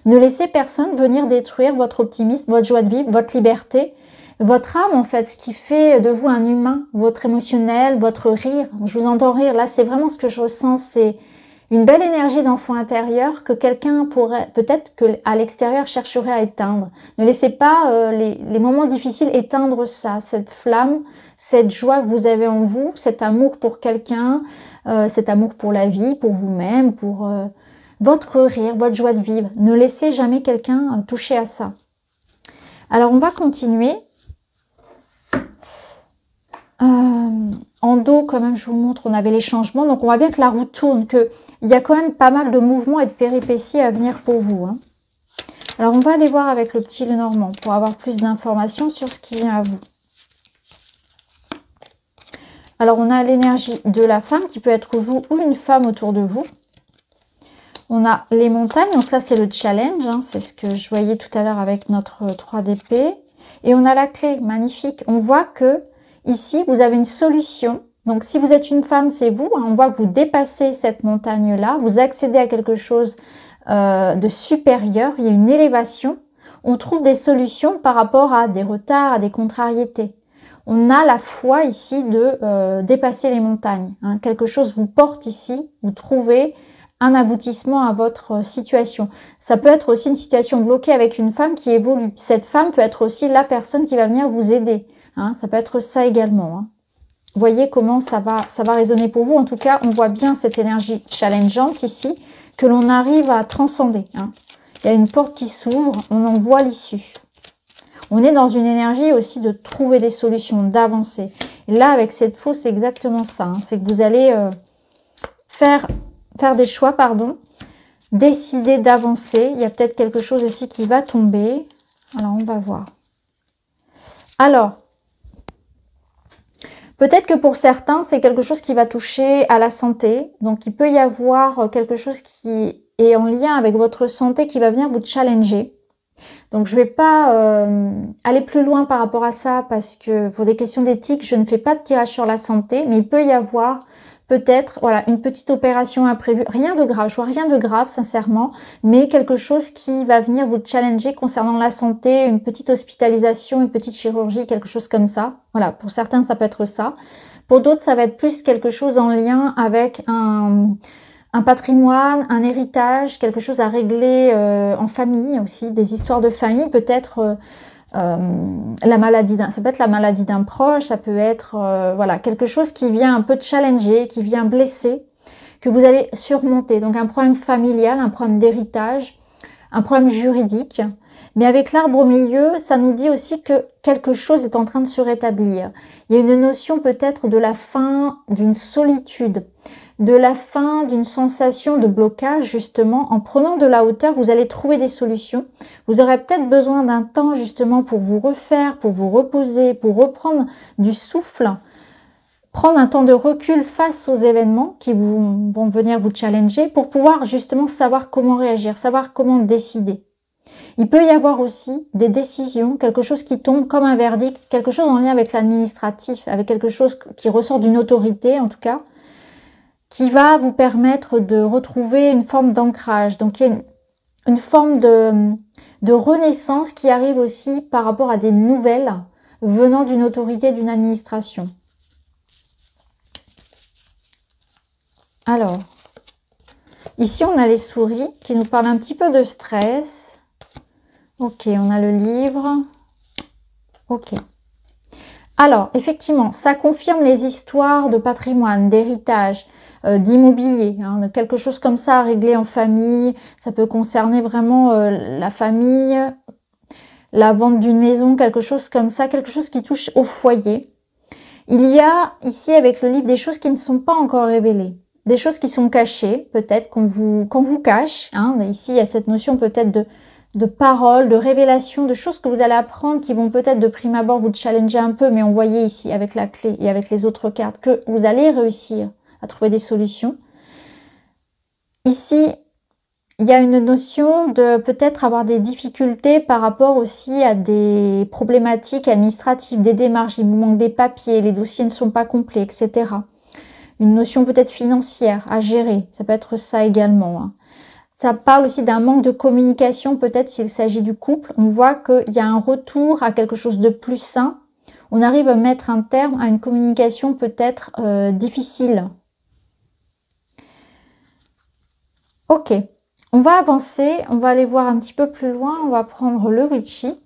Ne laissez personne venir détruire votre optimisme, votre joie de vivre, votre liberté, votre âme en fait, ce qui fait de vous un humain, votre émotionnel, votre rire. Je vous entends rire, là c'est vraiment ce que je ressens, c'est une belle énergie d'enfant intérieur que quelqu'un pourrait, peut-être qu'à l'extérieur chercherait à éteindre. Ne laissez pas les moments difficiles éteindre ça, cette flamme, cette joie que vous avez en vous, cet amour pour quelqu'un, cet amour pour la vie, pour vous-même, pour... votre rire, votre joie de vivre. Ne laissez jamais quelqu'un toucher à ça. Alors, on va continuer. En dos, quand même, je vous montre, on avait les changements. Donc, on voit bien que la roue tourne, qu'il y a quand même pas mal de mouvements et de péripéties à venir pour vous. Hein. Alors, on va aller voir avec le petit Lenormand pour avoir plus d'informations sur ce qui vient à vous. Alors, on a l'énergie de la femme qui peut être vous ou une femme autour de vous. On a les montagnes, donc ça c'est le challenge, hein, c'est ce que je voyais tout à l'heure avec notre 3 d'épée. Et on a la clé, magnifique. On voit que ici vous avez une solution. Donc si vous êtes une femme, c'est vous. Hein, on voit que vous dépassez cette montagne-là, vous accédez à quelque chose de supérieur, il y a une élévation. On trouve des solutions par rapport à des retards, à des contrariétés. On a la foi ici de dépasser les montagnes. Hein, quelque chose vous porte ici, vous trouvez un aboutissement à votre situation. Ça peut être aussi une situation bloquée avec une femme qui évolue. Cette femme peut être aussi la personne qui va venir vous aider. Hein, ça peut être ça également. Hein. Voyez comment ça va résonner pour vous. En tout cas, on voit bien cette énergie challengeante ici que l'on arrive à transcender. Hein. Il y a une porte qui s'ouvre, on en voit l'issue. On est dans une énergie aussi de trouver des solutions, d'avancer. Et là, avec cette fausse, c'est exactement ça. Hein. C'est que vous allez faire des choix, pardon, décider d'avancer. Il y a peut-être quelque chose aussi qui va tomber. Alors, on va voir. Alors, peut-être que pour certains, c'est quelque chose qui va toucher à la santé. Donc, il peut y avoir quelque chose qui est en lien avec votre santé qui va venir vous challenger. Donc, je ne vais pas aller plus loin par rapport à ça parce que pour des questions d'éthique, je ne fais pas de tirage sur la santé. Mais il peut y avoir peut-être, voilà, une petite opération imprévue. Rien de grave, je vois rien de grave, sincèrement, mais quelque chose qui va venir vous challenger concernant la santé, une petite hospitalisation, une petite chirurgie, quelque chose comme ça. Voilà, pour certains, ça peut être ça. Pour d'autres, ça va être plus quelque chose en lien avec un patrimoine, un héritage, quelque chose à régler en famille aussi, des histoires de famille, peut-être... la maladie ça peut être la maladie d'un proche, ça peut être voilà, quelque chose qui vient un peu challenger, qui vient blesser, que vous allez surmonter. Donc un problème familial, un problème d'héritage, un problème juridique. Mais avec l'arbre au milieu, ça nous dit aussi que quelque chose est en train de se rétablir. Il y a une notion peut-être de la fin d'une solitude, de la fin d'une sensation de blocage, justement. En prenant de la hauteur, vous allez trouver des solutions. Vous aurez peut-être besoin d'un temps, justement, pour vous refaire, pour vous reposer, pour reprendre du souffle, prendre un temps de recul face aux événements qui vont venir vous challenger pour pouvoir, justement, savoir comment réagir, savoir comment décider. Il peut y avoir aussi des décisions, quelque chose qui tombe comme un verdict, quelque chose en lien avec l'administratif, avec quelque chose qui ressort d'une autorité, en tout cas, qui va vous permettre de retrouver une forme d'ancrage. Donc, il y a une forme de renaissance qui arrive aussi par rapport à des nouvelles venant d'une autorité, d'une administration. Alors, ici, on a les souris qui nous parlent un petit peu de stress. Ok, on a le livre. Ok. Alors, effectivement, ça confirme les histoires de patrimoine, d'héritage, d'immobilier, hein, quelque chose comme ça à régler en famille. Ça peut concerner vraiment la famille, la vente d'une maison, quelque chose comme ça, quelque chose qui touche au foyer. Il y a ici avec le livre des choses qui ne sont pas encore révélées, des choses qui sont cachées, peut-être qu'on vous cache. Hein. Ici, il y a cette notion peut-être de paroles, de révélations, de choses que vous allez apprendre qui vont peut-être de prime abord vous challenger un peu, mais on voyait ici avec la clé et avec les autres cartes que vous allez réussir à trouver des solutions. Ici, il y a une notion de peut-être avoir des difficultés par rapport aussi à des problématiques administratives, des démarches, il vous manque des papiers, les dossiers ne sont pas complets, etc. Une notion peut-être financière à gérer, ça peut être ça également, hein. Ça parle aussi d'un manque de communication, peut-être s'il s'agit du couple. On voit qu'il y a un retour à quelque chose de plus sain. On arrive à mettre un terme à une communication peut-être difficile. Ok, on va avancer, on va aller voir un petit peu plus loin. On va prendre le Witchy.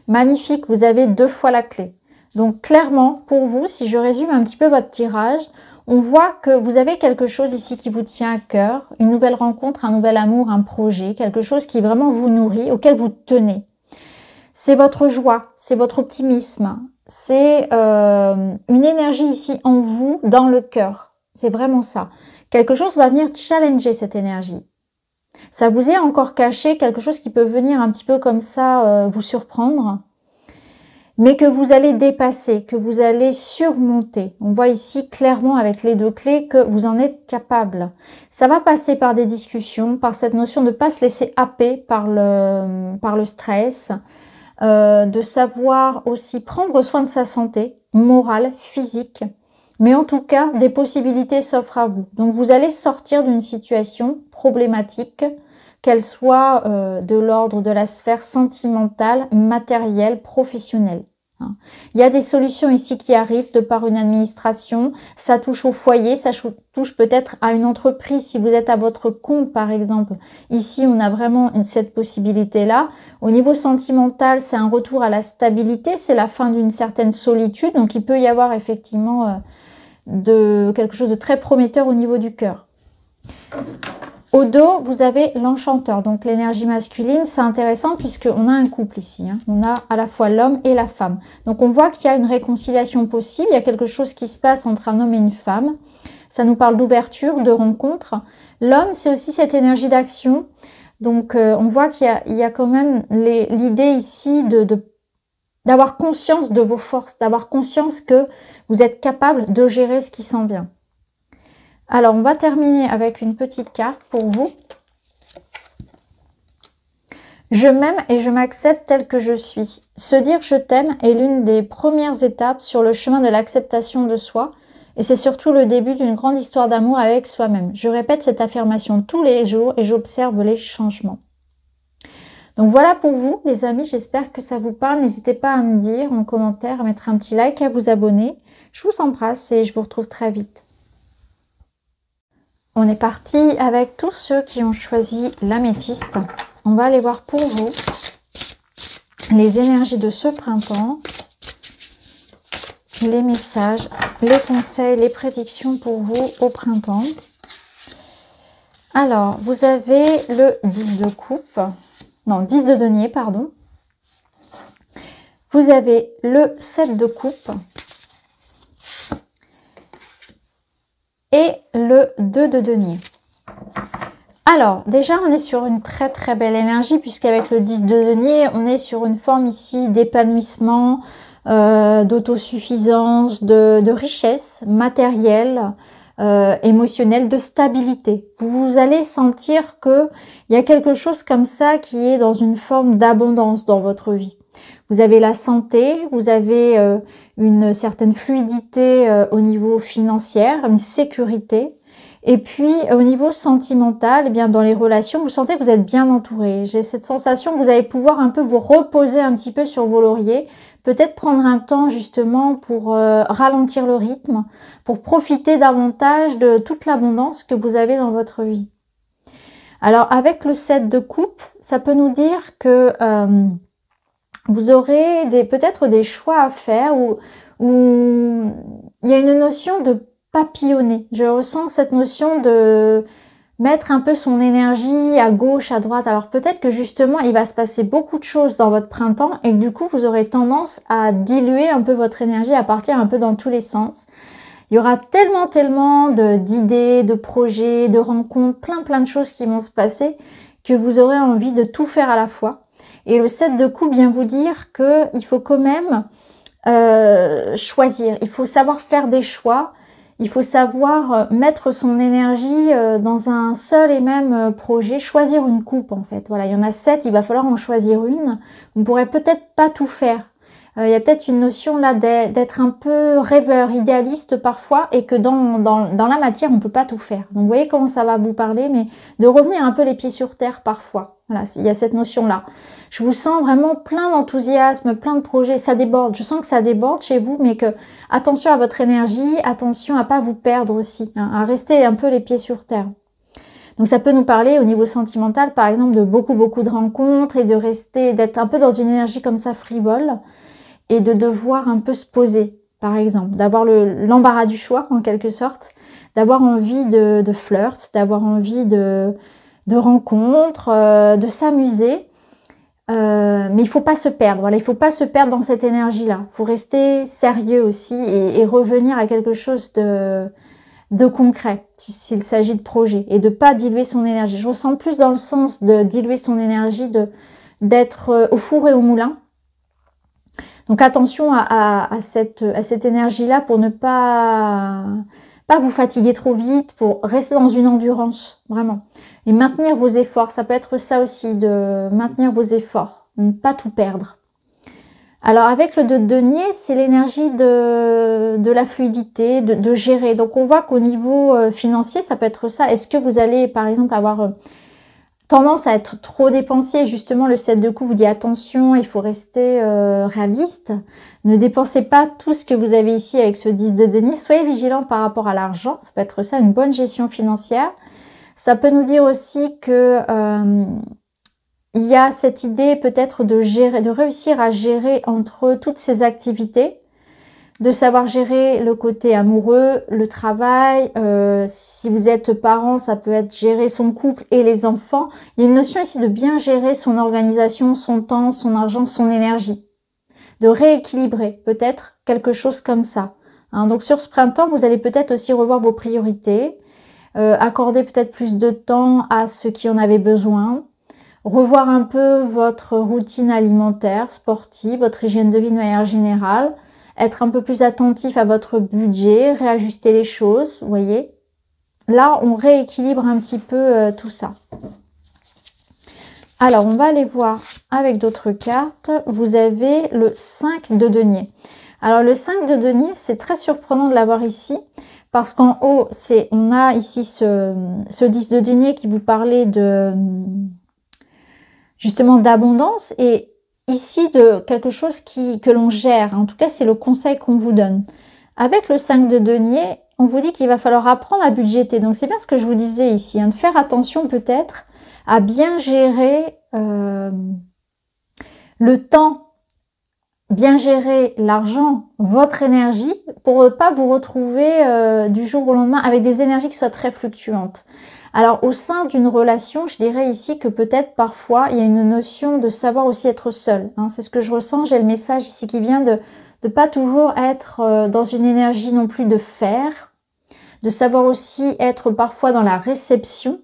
Magnifique, vous avez 2 fois la clé. Donc clairement, pour vous, si je résume un petit peu votre tirage, on voit que vous avez quelque chose ici qui vous tient à cœur, une nouvelle rencontre, un nouvel amour, un projet, quelque chose qui vraiment vous nourrit, auquel vous tenez. C'est votre joie, c'est votre optimisme, c'est une énergie ici en vous, dans le cœur. C'est vraiment ça. Quelque chose va venir challenger cette énergie. Ça vous est encore caché, quelque chose qui peut venir un petit peu comme ça vous surprendre, mais que vous allez dépasser, que vous allez surmonter. On voit ici clairement avec les 2 clés que vous en êtes capable. Ça va passer par des discussions, par cette notion de ne pas se laisser happer par le stress, de savoir aussi prendre soin de sa santé morale, physique, mais en tout cas, des possibilités s'offrent à vous. Donc, vous allez sortir d'une situation problématique, qu'elle soit de l'ordre de la sphère sentimentale, matérielle, professionnelle. Il y a des solutions ici qui arrivent de par une administration. Ça touche au foyer, ça touche peut-être à une entreprise si vous êtes à votre compte, par exemple. Ici, on a vraiment cette possibilité-là. Au niveau sentimental, c'est un retour à la stabilité, c'est la fin d'une certaine solitude. Donc, il peut y avoir effectivement de quelque chose de très prometteur au niveau du cœur. Au dos, vous avez l'enchanteur, donc l'énergie masculine. C'est intéressant puisqu'on a un couple ici, hein. On a à la fois l'homme et la femme. Donc on voit qu'il y a une réconciliation possible, il y a quelque chose qui se passe entre un homme et une femme. Ça nous parle d'ouverture, de rencontre. L'homme, c'est aussi cette énergie d'action. Donc on voit qu'il y a quand même l'idée ici d'avoir conscience de vos forces, d'avoir conscience que vous êtes capable de gérer ce qui s'en vient. Alors, on va terminer avec une petite carte pour vous. Je m'aime et je m'accepte tel que je suis. Se dire je t'aime est l'une des premières étapes sur le chemin de l'acceptation de soi. Et c'est surtout le début d'une grande histoire d'amour avec soi-même. Je répète cette affirmation tous les jours et j'observe les changements. Donc voilà pour vous, les amis. J'espère que ça vous parle. N'hésitez pas à me dire en commentaire, à mettre un petit like, à vous abonner. Je vous embrasse et je vous retrouve très vite. On est parti avec tous ceux qui ont choisi l'améthyste. On va aller voir pour vous les énergies de ce printemps, les messages, les conseils, les prédictions pour vous au printemps. Alors, vous avez le 10 de coupe, non, 10 de denier, pardon. Vous avez le 7 de coupe. Et le 2 de denier. Alors, déjà, on est sur une très très belle énergie, puisqu'avec le 10 de denier, on est sur une forme ici d'épanouissement, d'autosuffisance, de richesse matérielle, émotionnelle, de stabilité. Vous allez sentir qu'il y a quelque chose comme ça qui est dans une forme d'abondance dans votre vie. Vous avez la santé, vous avez une certaine fluidité au niveau financier, une sécurité. Et puis au niveau sentimental, eh bien dans les relations, vous sentez que vous êtes bien entouré. J'ai cette sensation que vous allez pouvoir un peu vous reposer un petit peu sur vos lauriers. Peut-être prendre un temps justement pour ralentir le rythme, pour profiter davantage de toute l'abondance que vous avez dans votre vie. Alors avec le 7 de coupe, ça peut nous dire que vous aurez peut-être des choix à faire où il y a une notion de papillonner. Je ressens cette notion de mettre un peu son énergie à gauche, à droite. Alors peut-être que justement, il va se passer beaucoup de choses dans votre printemps et que du coup, vous aurez tendance à diluer un peu votre énergie, à partir un peu dans tous les sens. Il y aura tellement d'idées, de projets, de rencontres, plein de choses qui vont se passer que vous aurez envie de tout faire à la fois. Et le 7 de coupe vient vous dire qu'il faut quand même choisir. Il faut savoir faire des choix. Il faut savoir mettre son énergie dans un seul et même projet, choisir une coupe en fait. Voilà, il y en a 7, il va falloir en choisir une. Vous ne pourrez peut-être pas tout faire. Il y a peut-être une notion là d'être un peu rêveur, idéaliste parfois, et que dans la matière, on ne peut pas tout faire. Donc vous voyez comment ça va vous parler, mais de revenir un peu les pieds sur terre parfois. Voilà, il y a cette notion-là. Je vous sens vraiment plein d'enthousiasme, plein de projets. Ça déborde, je sens que ça déborde chez vous, mais que attention à votre énergie, attention à pas vous perdre aussi, hein, à rester un peu les pieds sur terre. Donc ça peut nous parler au niveau sentimental, par exemple, de beaucoup de rencontres et de rester, d'être un peu dans une énergie comme ça frivole, et de devoir un peu se poser, par exemple, d'avoir l'embarras du choix en quelque sorte, d'avoir envie de flirt, d'avoir envie de rencontres, de s'amuser, mais il faut pas se perdre. Voilà, il faut pas se perdre dans cette énergie-là. Il faut rester sérieux aussi et revenir à quelque chose de concret s'il s'agit de projet et de pas diluer son énergie. Je ressens plus dans le sens de diluer son énergie, d'être au four et au moulin. Donc attention à cette énergie-là pour ne pas vous fatiguer trop vite, pour rester dans une endurance, vraiment. Et maintenir vos efforts, ça peut être ça aussi, de maintenir vos efforts, ne pas tout perdre. Alors avec le 2 de denier, c'est l'énergie de la fluidité, de gérer. Donc on voit qu'au niveau financier, ça peut être ça. Est-ce que vous allez par exemple avoir tendance à être trop dépensier? Justement, le 7 de coupe vous dit attention, il faut rester réaliste. Ne dépensez pas tout ce que vous avez ici avec ce 10 de denier. Soyez vigilant par rapport à l'argent. Ça peut être ça, une bonne gestion financière. Ça peut nous dire aussi que il y a cette idée peut-être de gérer, de réussir à gérer entre toutes ces activités, de savoir gérer le côté amoureux, le travail. Si vous êtes parent, ça peut être gérer son couple et les enfants. Il y a une notion ici de bien gérer son organisation, son temps, son argent, son énergie. De rééquilibrer peut-être quelque chose comme ça. Hein, donc sur ce printemps, vous allez peut-être aussi revoir vos priorités, accorder peut-être plus de temps à ceux qui en avaient besoin, revoir un peu votre routine alimentaire, sportive, votre hygiène de vie de manière générale, être un peu plus attentif à votre budget, réajuster les choses, vous voyez. Là, on rééquilibre un petit peu tout ça. Alors, on va aller voir avec d'autres cartes. Vous avez le 5 de denier. Alors, le 5 de denier, c'est très surprenant de l'avoir ici, parce qu'en haut, on a ici ce 10 de denier qui vous parlait justement d'abondance, et ici de quelque chose que l'on gère. En tout cas, c'est le conseil qu'on vous donne. Avec le 5 de denier, on vous dit qu'il va falloir apprendre à budgéter. Donc, c'est bien ce que je vous disais ici, hein, de faire attention peut-être à bien gérer le temps, bien gérer l'argent, votre énergie, pour ne pas vous retrouver du jour au lendemain avec des énergies qui soient très fluctuantes. Alors, au sein d'une relation, je dirais ici que peut-être parfois, il y a une notion de savoir aussi être seul. Hein, c'est ce que je ressens. J'ai le message ici qui vient de pas toujours être dans une énergie non plus de faire, de savoir aussi être parfois dans la réception,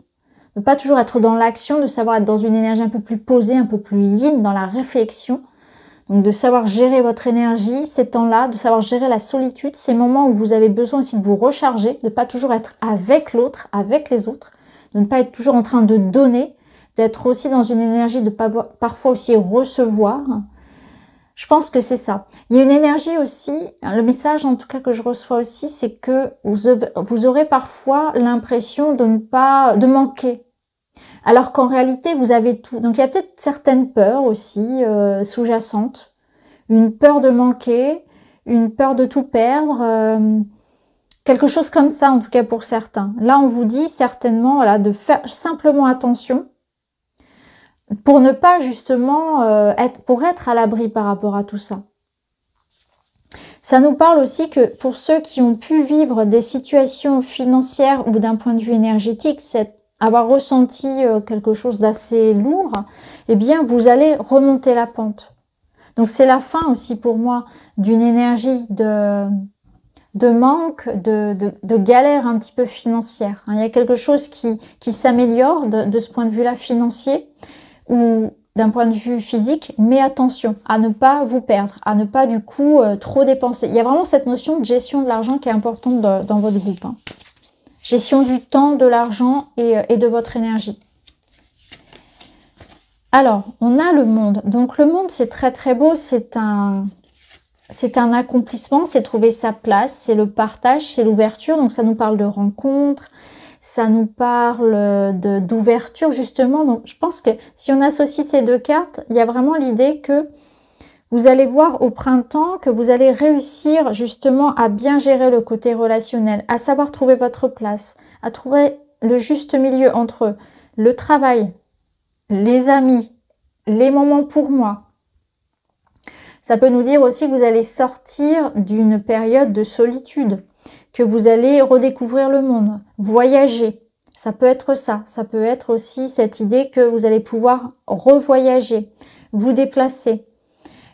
de pas toujours être dans l'action, de savoir être dans une énergie un peu plus posée, un peu plus yin, dans la réflexion. Donc de savoir gérer votre énergie, ces temps-là, de savoir gérer la solitude, ces moments où vous avez besoin aussi de vous recharger, de pas toujours être avec l'autre, avec les autres, de ne pas être toujours en train de donner, d'être aussi dans une énergie de parfois aussi recevoir. Je pense que c'est ça. Il y a une énergie aussi, le message en tout cas que je reçois aussi, c'est que vous aurez parfois l'impression de manquer. Alors qu'en réalité, vous avez tout. Donc, il y a peut-être certaines peurs aussi sous-jacentes. Une peur de manquer, une peur de tout perdre. Quelque chose comme ça, en tout cas pour certains. Là, on vous dit certainement voilà, de faire simplement attention pour ne pas justement être à l'abri par rapport à tout ça. Ça nous parle aussi que pour ceux qui ont pu vivre des situations financières ou d'un point de vue énergétique, avoir ressenti quelque chose d'assez lourd, eh bien, vous allez remonter la pente. Donc, c'est la fin aussi pour moi d'une énergie de manque, de galère un petit peu financière. Il y a quelque chose qui s'améliore de ce point de vue-là financier ou d'un point de vue physique, mais attention à ne pas vous perdre, à ne pas du coup trop dépenser. Il y a vraiment cette notion de gestion de l'argent qui est importante dans votre groupe. Hein. Gestion du temps, de l'argent et de votre énergie. Alors, on a le monde. Donc, le monde, c'est très très beau. C'est un accomplissement, c'est trouver sa place, c'est le partage, c'est l'ouverture. Donc, ça nous parle de rencontres, ça nous parle d'ouverture, justement. Donc, je pense que si on associe ces deux cartes, il y a vraiment l'idée que vous allez voir au printemps que vous allez réussir justement à bien gérer le côté relationnel, à savoir trouver votre place, à trouver le juste milieu entre le travail, les amis, les moments pour moi. Ça peut nous dire aussi que vous allez sortir d'une période de solitude, que vous allez redécouvrir le monde, voyager. Ça peut être ça. Ça peut être aussi cette idée que vous allez pouvoir revoyager, vous déplacer.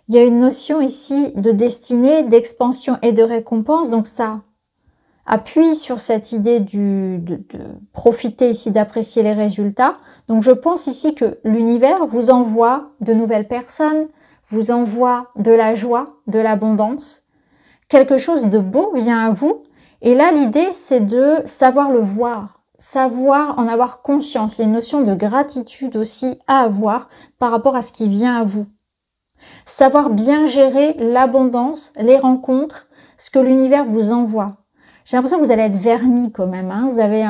Il y a une notion ici de destinée, d'expansion et de récompense. Donc ça appuie sur cette idée de profiter ici, d'apprécier les résultats. Donc je pense ici que l'univers vous envoie de nouvelles personnes, vous envoie de la joie, de l'abondance. Quelque chose de beau vient à vous. Et là, l'idée, c'est de savoir le voir, savoir en avoir conscience. Il y a une notion de gratitude aussi à avoir par rapport à ce qui vient à vous. Savoir bien gérer l'abondance, les rencontres, ce que l'univers vous envoie. J'ai l'impression que vous allez être vernis quand même. Hein. Vous avez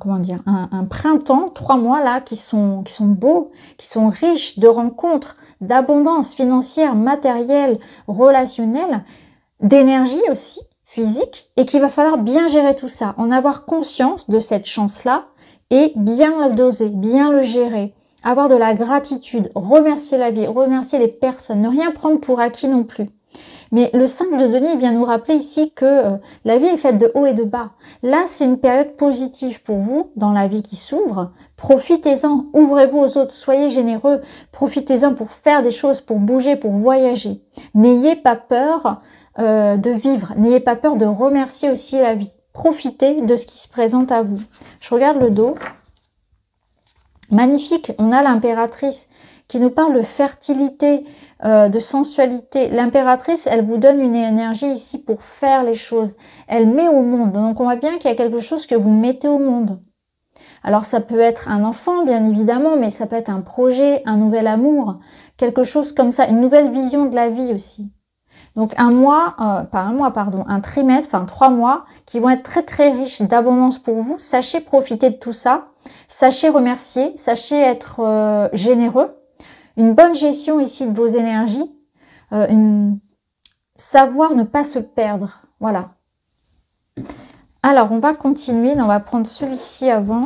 comment dire, un printemps, 3 mois là, qui sont beaux, qui sont riches de rencontres, d'abondance financière, matérielle, relationnelle, d'énergie aussi, physique, et qu'il va falloir bien gérer tout ça, en avoir conscience de cette chance-là et bien le doser, bien le gérer, avoir de la gratitude, remercier la vie, remercier les personnes, ne rien prendre pour acquis non plus. Mais le 5 de denier vient nous rappeler ici que la vie est faite de haut et de bas. Là, c'est une période positive pour vous dans la vie qui s'ouvre. Profitez-en, ouvrez-vous aux autres, soyez généreux, profitez-en pour faire des choses, pour bouger, pour voyager. N'ayez pas peur de vivre, n'ayez pas peur de remercier aussi la vie. Profitez de ce qui se présente à vous. Je regarde le dos. Magnifique, on a l'impératrice qui nous parle de fertilité, de sensualité. L'impératrice, elle vous donne une énergie ici pour faire les choses. Elle met au monde. Donc on voit bien qu'il y a quelque chose que vous mettez au monde. Alors ça peut être un enfant, bien évidemment, mais ça peut être un projet, un nouvel amour, quelque chose comme ça, une nouvelle vision de la vie aussi. Donc un trimestre, enfin 3 mois qui vont être très très riches d'abondance pour vous. Sachez profiter de tout ça. Sachez remercier, sachez être généreux. Une bonne gestion ici de vos énergies. Savoir ne pas se perdre. Voilà. Alors, on va continuer. On va prendre celui-ci avant.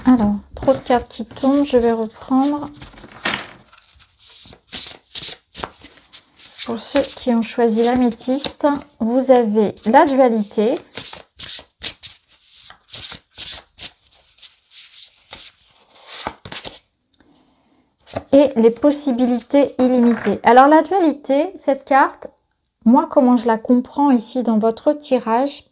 Alors, trop de cartes qui tombent. Je vais reprendre. Pour ceux qui ont choisi l'améthyste, vous avez la dualité. Et les possibilités illimitées. Alors la dualité, cette carte, moi comment je la comprends ici dans votre tirage,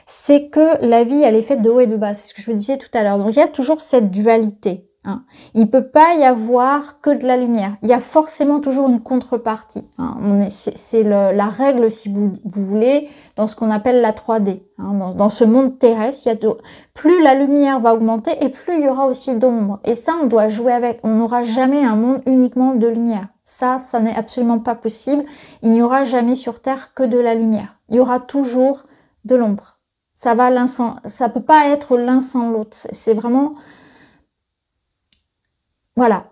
c'est que la vie elle est faite de haut et de bas. C'est ce que je vous disais tout à l'heure. Donc il y a toujours cette dualité. Hein. Il ne peut pas y avoir que de la lumière. Il y a forcément toujours une contrepartie. Hein. C'est la règle, si vous voulez, dans ce qu'on appelle la 3D. Hein. Dans ce monde terrestre, plus la lumière va augmenter et plus il y aura aussi d'ombre. Et ça, on doit jouer avec. On n'aura jamais un monde uniquement de lumière. Ça n'est absolument pas possible. Il n'y aura jamais sur Terre que de la lumière. Il y aura toujours de l'ombre. Ça peut pas être l'un sans l'autre. C'est vraiment... Voilà,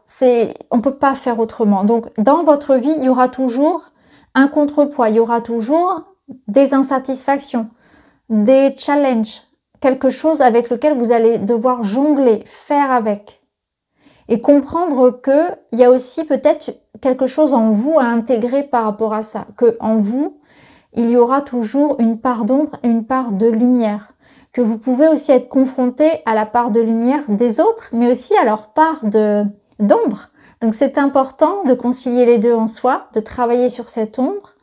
on peut pas faire autrement. Donc, dans votre vie, il y aura toujours un contrepoids, il y aura toujours des insatisfactions, des challenges, quelque chose avec lequel vous allez devoir jongler, faire avec. Et comprendre que il y a aussi peut-être quelque chose en vous à intégrer par rapport à ça. Que en vous, il y aura toujours une part d'ombre et une part de lumière. Que vous pouvez aussi être confronté à la part de lumière des autres, mais aussi à leur part d'ombre. Donc c'est important de concilier les deux en soi, de travailler sur cette ombre,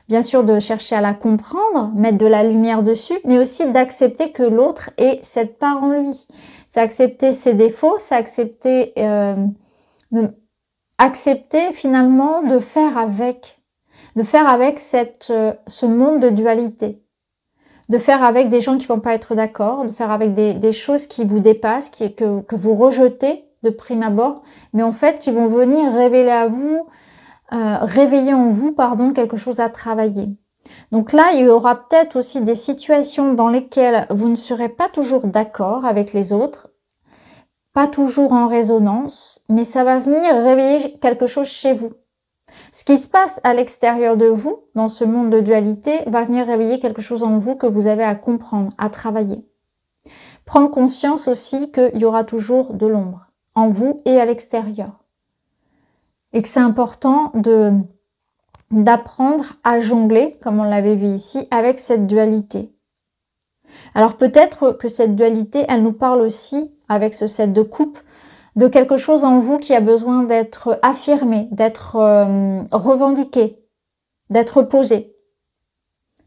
bien sûr de chercher à la comprendre, mettre de la lumière dessus, mais aussi d'accepter que l'autre ait cette part en lui. C'est accepter ses défauts, c'est accepter, accepter finalement de faire avec ce monde de dualité. De faire avec des gens qui vont pas être d'accord, de faire avec des choses qui vous dépassent, que vous rejetez de prime abord, mais en fait qui vont venir révéler à vous, réveiller en vous, quelque chose à travailler. Donc là, il y aura peut-être aussi des situations dans lesquelles vous ne serez pas toujours d'accord avec les autres, pas toujours en résonance, mais ça va venir réveiller quelque chose chez vous. Ce qui se passe à l'extérieur de vous, dans ce monde de dualité, va venir réveiller quelque chose en vous que vous avez à comprendre, à travailler. Prendre conscience aussi qu'il y aura toujours de l'ombre, en vous et à l'extérieur. Et que c'est important d'apprendre à jongler, comme on l'avait vu ici, avec cette dualité. Alors peut-être que cette dualité, elle nous parle aussi, avec ce 7 de coupe, de quelque chose en vous qui a besoin d'être affirmé, d'être revendiqué, d'être posé.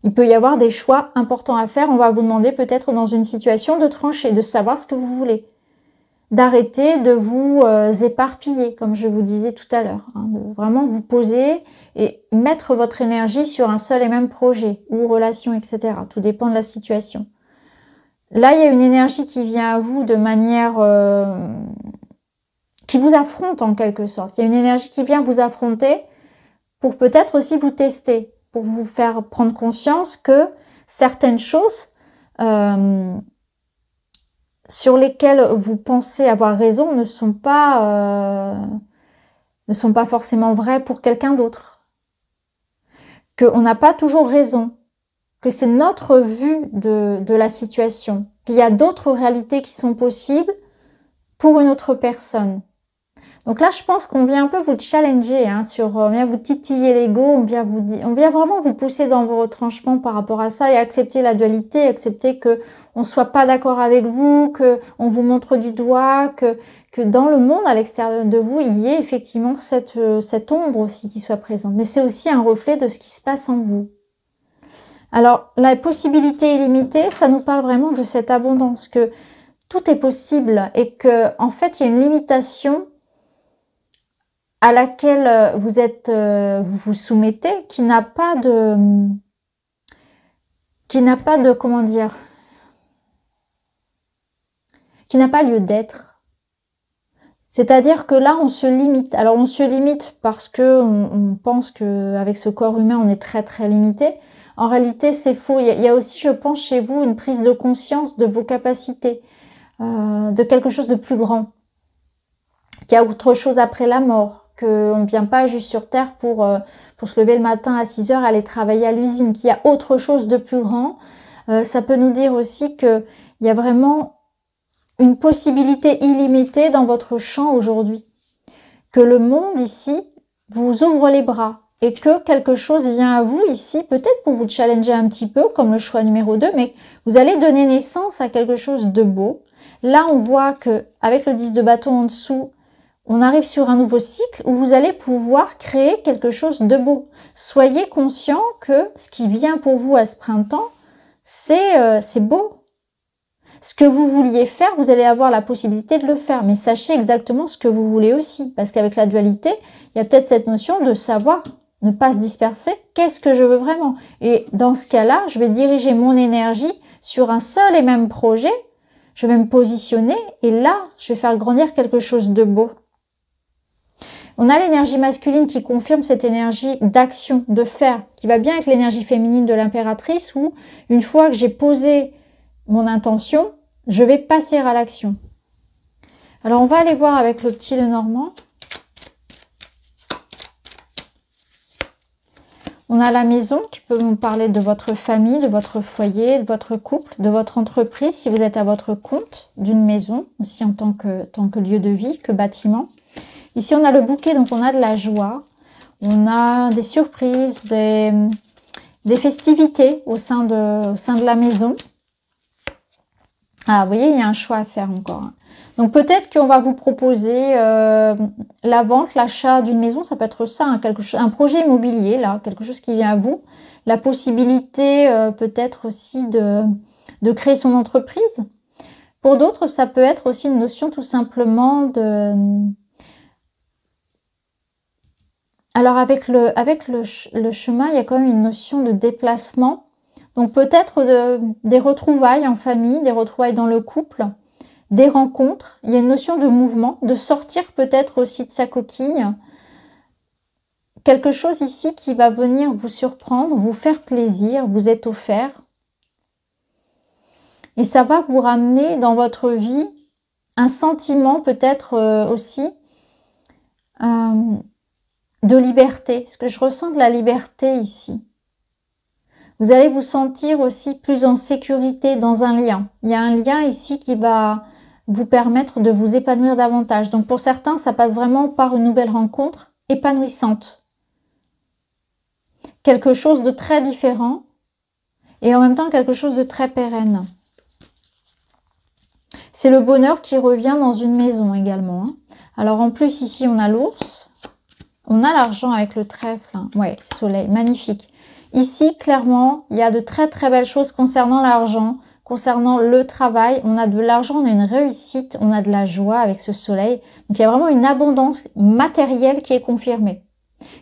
Il peut y avoir des choix importants à faire. On va vous demander peut-être dans une situation de trancher, de savoir ce que vous voulez. D'arrêter de vous éparpiller, comme je vous disais tout à l'heure. De vraiment vous poser et mettre votre énergie sur un seul et même projet ou relation, etc. Tout dépend de la situation. Là, il y a une énergie qui vient à vous de manière... qui vous affronte en quelque sorte. Il y a une énergie qui vient vous affronter pour peut-être aussi vous tester, pour vous faire prendre conscience que certaines choses sur lesquelles vous pensez avoir raison ne sont pas forcément vraies pour quelqu'un d'autre. Qu'on n'a pas toujours raison, que c'est notre vue de la situation, qu'il y a d'autres réalités qui sont possibles pour une autre personne. Donc là, je pense qu'on vient un peu vous challenger, on vient vous titiller l'ego, on vient vraiment vous pousser dans vos retranchements par rapport à ça et accepter la dualité, accepter que on soit pas d'accord avec vous, que on vous montre du doigt, que dans le monde à l'extérieur de vous, il y ait effectivement cette ombre aussi qui soit présente. Mais c'est aussi un reflet de ce qui se passe en vous. Alors, la possibilité illimitée, ça nous parle vraiment de cette abondance, que tout est possible et que en fait, il y a une limitation à laquelle vous vous soumettez, qui n'a pas de, comment dire, qui n'a pas lieu d'être. C'est-à-dire que là, on se limite. Alors, on se limite parce que on pense qu'avec ce corps humain, on est très, très limité. En réalité, c'est faux. Il y a aussi, je pense, chez vous, une prise de conscience de vos capacités, de quelque chose de plus grand, qu'il y a autre chose après la mort, qu'on ne vient pas juste sur Terre pour se lever le matin à 6 heures, aller travailler à l'usine, qu'il y a autre chose de plus grand. Ça peut nous dire aussi qu'il y a vraiment une possibilité illimitée dans votre champ aujourd'hui. Que le monde ici vous ouvre les bras et que quelque chose vient à vous ici, peut-être pour vous challenger un petit peu, comme le choix numéro 2, mais vous allez donner naissance à quelque chose de beau. Là, on voit que avec le 10 de bâton en dessous, on arrive sur un nouveau cycle où vous allez pouvoir créer quelque chose de beau. Soyez conscient que ce qui vient pour vous à ce printemps, c'est beau. Ce que vous vouliez faire, vous allez avoir la possibilité de le faire. Mais sachez exactement ce que vous voulez aussi. Parce qu'avec la dualité, il y a peut-être cette notion de savoir ne pas se disperser. Qu'est-ce que je veux vraiment? Et dans ce cas-là, je vais diriger mon énergie sur un seul et même projet. Je vais me positionner et là, je vais faire grandir quelque chose de beau. On a l'énergie masculine qui confirme cette énergie d'action, de faire, qui va bien avec l'énergie féminine de l'impératrice où, une fois que j'ai posé mon intention, je vais passer à l'action. Alors, on va aller voir avec le petit Lenormand. On a la maison qui peut nous parler de votre famille, de votre foyer, de votre couple, de votre entreprise, si vous êtes à votre compte, d'une maison, aussi en tant que lieu de vie, que bâtiment. Ici, on a le bouquet, donc on a de la joie. On a des surprises, des festivités au sein de la maison. Ah, vous voyez, il y a un choix à faire encore. Donc peut-être qu'on va vous proposer la vente, l'achat d'une maison, ça peut être ça, hein, un projet immobilier, là, quelque chose qui vient à vous. La possibilité peut-être aussi de créer son entreprise. Pour d'autres, ça peut être aussi une notion tout simplement de... Alors avec le chemin, il y a quand même une notion de déplacement. Donc peut-être des retrouvailles en famille, des retrouvailles dans le couple, des rencontres. Il y a une notion de mouvement, de sortir peut-être aussi de sa coquille. Quelque chose ici qui va venir vous surprendre, vous faire plaisir, vous est offert. Et ça va vous ramener dans votre vie un sentiment peut-être aussi de liberté. Ce que je ressens de la liberté ici. Vous allez vous sentir aussi plus en sécurité dans un lien. Il y a un lien ici qui va vous permettre de vous épanouir davantage. Donc pour certains, ça passe vraiment par une nouvelle rencontre épanouissante. Quelque chose de très différent et en même temps quelque chose de très pérenne. C'est le bonheur qui revient dans une maison également. Hein. Alors en plus ici on a l'ours, on a l'argent avec le trèfle. Hein. Ouais, soleil, magnifique. Ici, clairement, il y a de très très belles choses concernant l'argent, concernant le travail. On a de l'argent, on a une réussite, on a de la joie avec ce soleil. Donc, il y a vraiment une abondance matérielle qui est confirmée,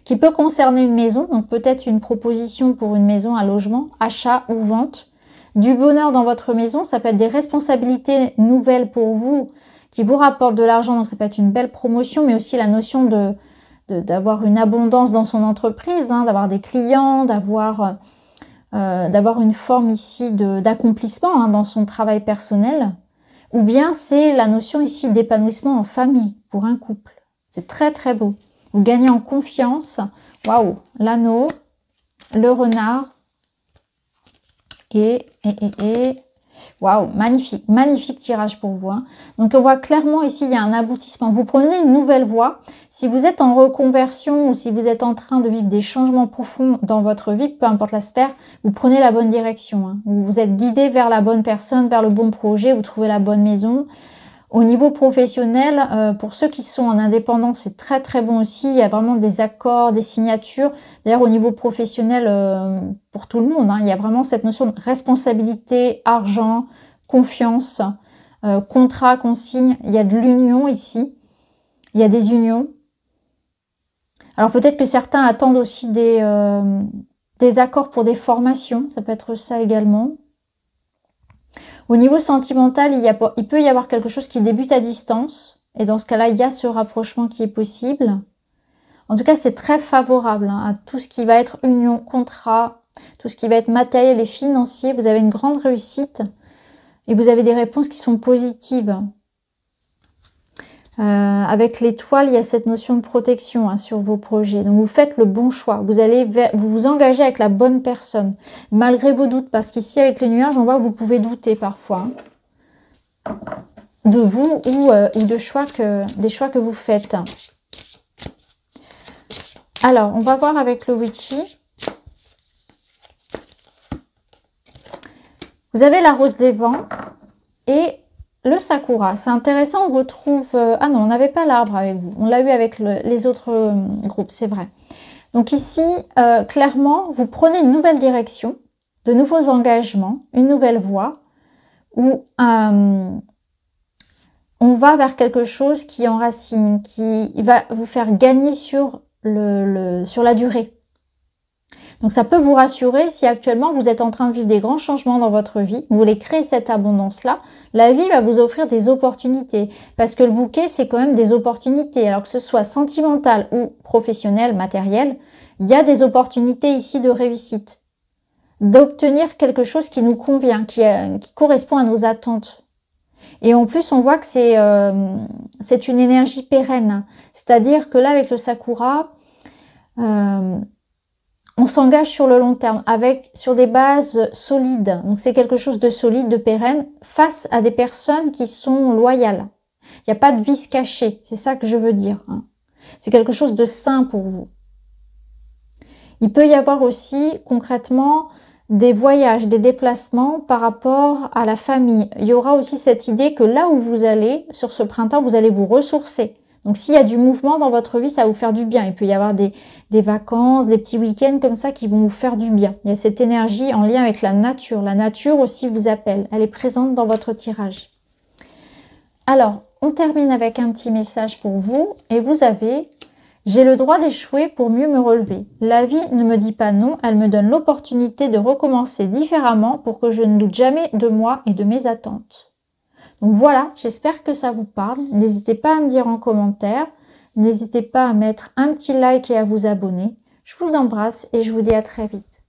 qui peut concerner une maison. Donc, peut-être une proposition pour une maison, un logement, achat ou vente. Du bonheur dans votre maison, ça peut être des responsabilités nouvelles pour vous qui vous rapportent de l'argent. Donc, ça peut être une belle promotion, mais aussi la notion d'avoir une abondance dans son entreprise, hein, d'avoir des clients, d'avoir une forme ici d'accomplissement hein, dans son travail personnel. Ou bien c'est la notion ici d'épanouissement en famille pour un couple. C'est très très beau. Vous gagnez en confiance. Waouh, l'anneau, le renard et waouh, magnifique, magnifique tirage pour vous. Hein. Donc on voit clairement ici, il y a un aboutissement. Vous prenez une nouvelle voie. Si vous êtes en reconversion ou si vous êtes en train de vivre des changements profonds dans votre vie, peu importe la sphère, vous prenez la bonne direction. Hein. Vous êtes guidé vers la bonne personne, vers le bon projet, vous trouvez la bonne maison. Au niveau professionnel, pour ceux qui sont en indépendance, c'est très très bon aussi. Il y a vraiment des accords, des signatures. D'ailleurs, au niveau professionnel, pour tout le monde, hein, il y a vraiment cette notion de responsabilité, argent, confiance, contrat qu'on signe. Il y a de l'union ici. Il y a des unions. Alors peut-être que certains attendent aussi des accords pour des formations. Ça peut être ça également. Au niveau sentimental, il peut y avoir quelque chose qui débute à distance. Et dans ce cas-là, il y a ce rapprochement qui est possible. En tout cas, c'est très favorable hein, à tout ce qui va être union, contrat, tout ce qui va être matériel et financier. Vous avez une grande réussite et vous avez des réponses qui sont positives. Avec l'étoile, il y a cette notion de protection hein, sur vos projets. Donc, vous faites le bon choix. Vous vous engagez avec la bonne personne, malgré vos doutes. Parce qu'ici, avec les nuages, on voit que vous pouvez douter parfois hein, de vous ou des choix que vous faites. Alors, on va voir avec le Witchy. Vous avez la rose des vents et le sakura. C'est intéressant, on retrouve... ah non, on n'avait pas l'arbre avec vous. On l'a eu avec les autres groupes, c'est vrai. Donc ici, clairement, vous prenez une nouvelle direction, de nouveaux engagements, une nouvelle voie, où on va vers quelque chose qui enracine, qui va vous faire gagner sur la durée. Donc ça peut vous rassurer si actuellement vous êtes en train de vivre des grands changements dans votre vie, vous voulez créer cette abondance-là, la vie va vous offrir des opportunités. Parce que le bouquet, c'est quand même des opportunités. Alors que ce soit sentimental ou professionnel, matériel, il y a des opportunités ici de réussite. D'obtenir quelque chose qui nous convient, qui correspond à nos attentes. Et en plus, on voit que c'est une énergie pérenne. C'est-à-dire que là, avec le sakura... On s'engage sur le long terme, sur des bases solides. Donc c'est quelque chose de solide, de pérenne, face à des personnes qui sont loyales. Il n'y a pas de vice caché, c'est ça que je veux dire. Hein. C'est quelque chose de sain pour vous. Il peut y avoir aussi concrètement des voyages, des déplacements par rapport à la famille. Il y aura aussi cette idée que là où vous allez, sur ce printemps, vous allez vous ressourcer. Donc s'il y a du mouvement dans votre vie, ça va vous faire du bien. Il peut y avoir des vacances, des petits week-ends comme ça qui vont vous faire du bien. Il y a cette énergie en lien avec la nature. La nature aussi vous appelle. Elle est présente dans votre tirage. Alors, on termine avec un petit message pour vous. Et vous avez... J'ai le droit d'échouer pour mieux me relever. La vie ne me dit pas non, elle me donne l'opportunité de recommencer différemment pour que je ne doute jamais de moi et de mes attentes. Donc voilà, j'espère que ça vous parle. N'hésitez pas à me dire en commentaire. N'hésitez pas à mettre un petit like et à vous abonner. Je vous embrasse et je vous dis à très vite.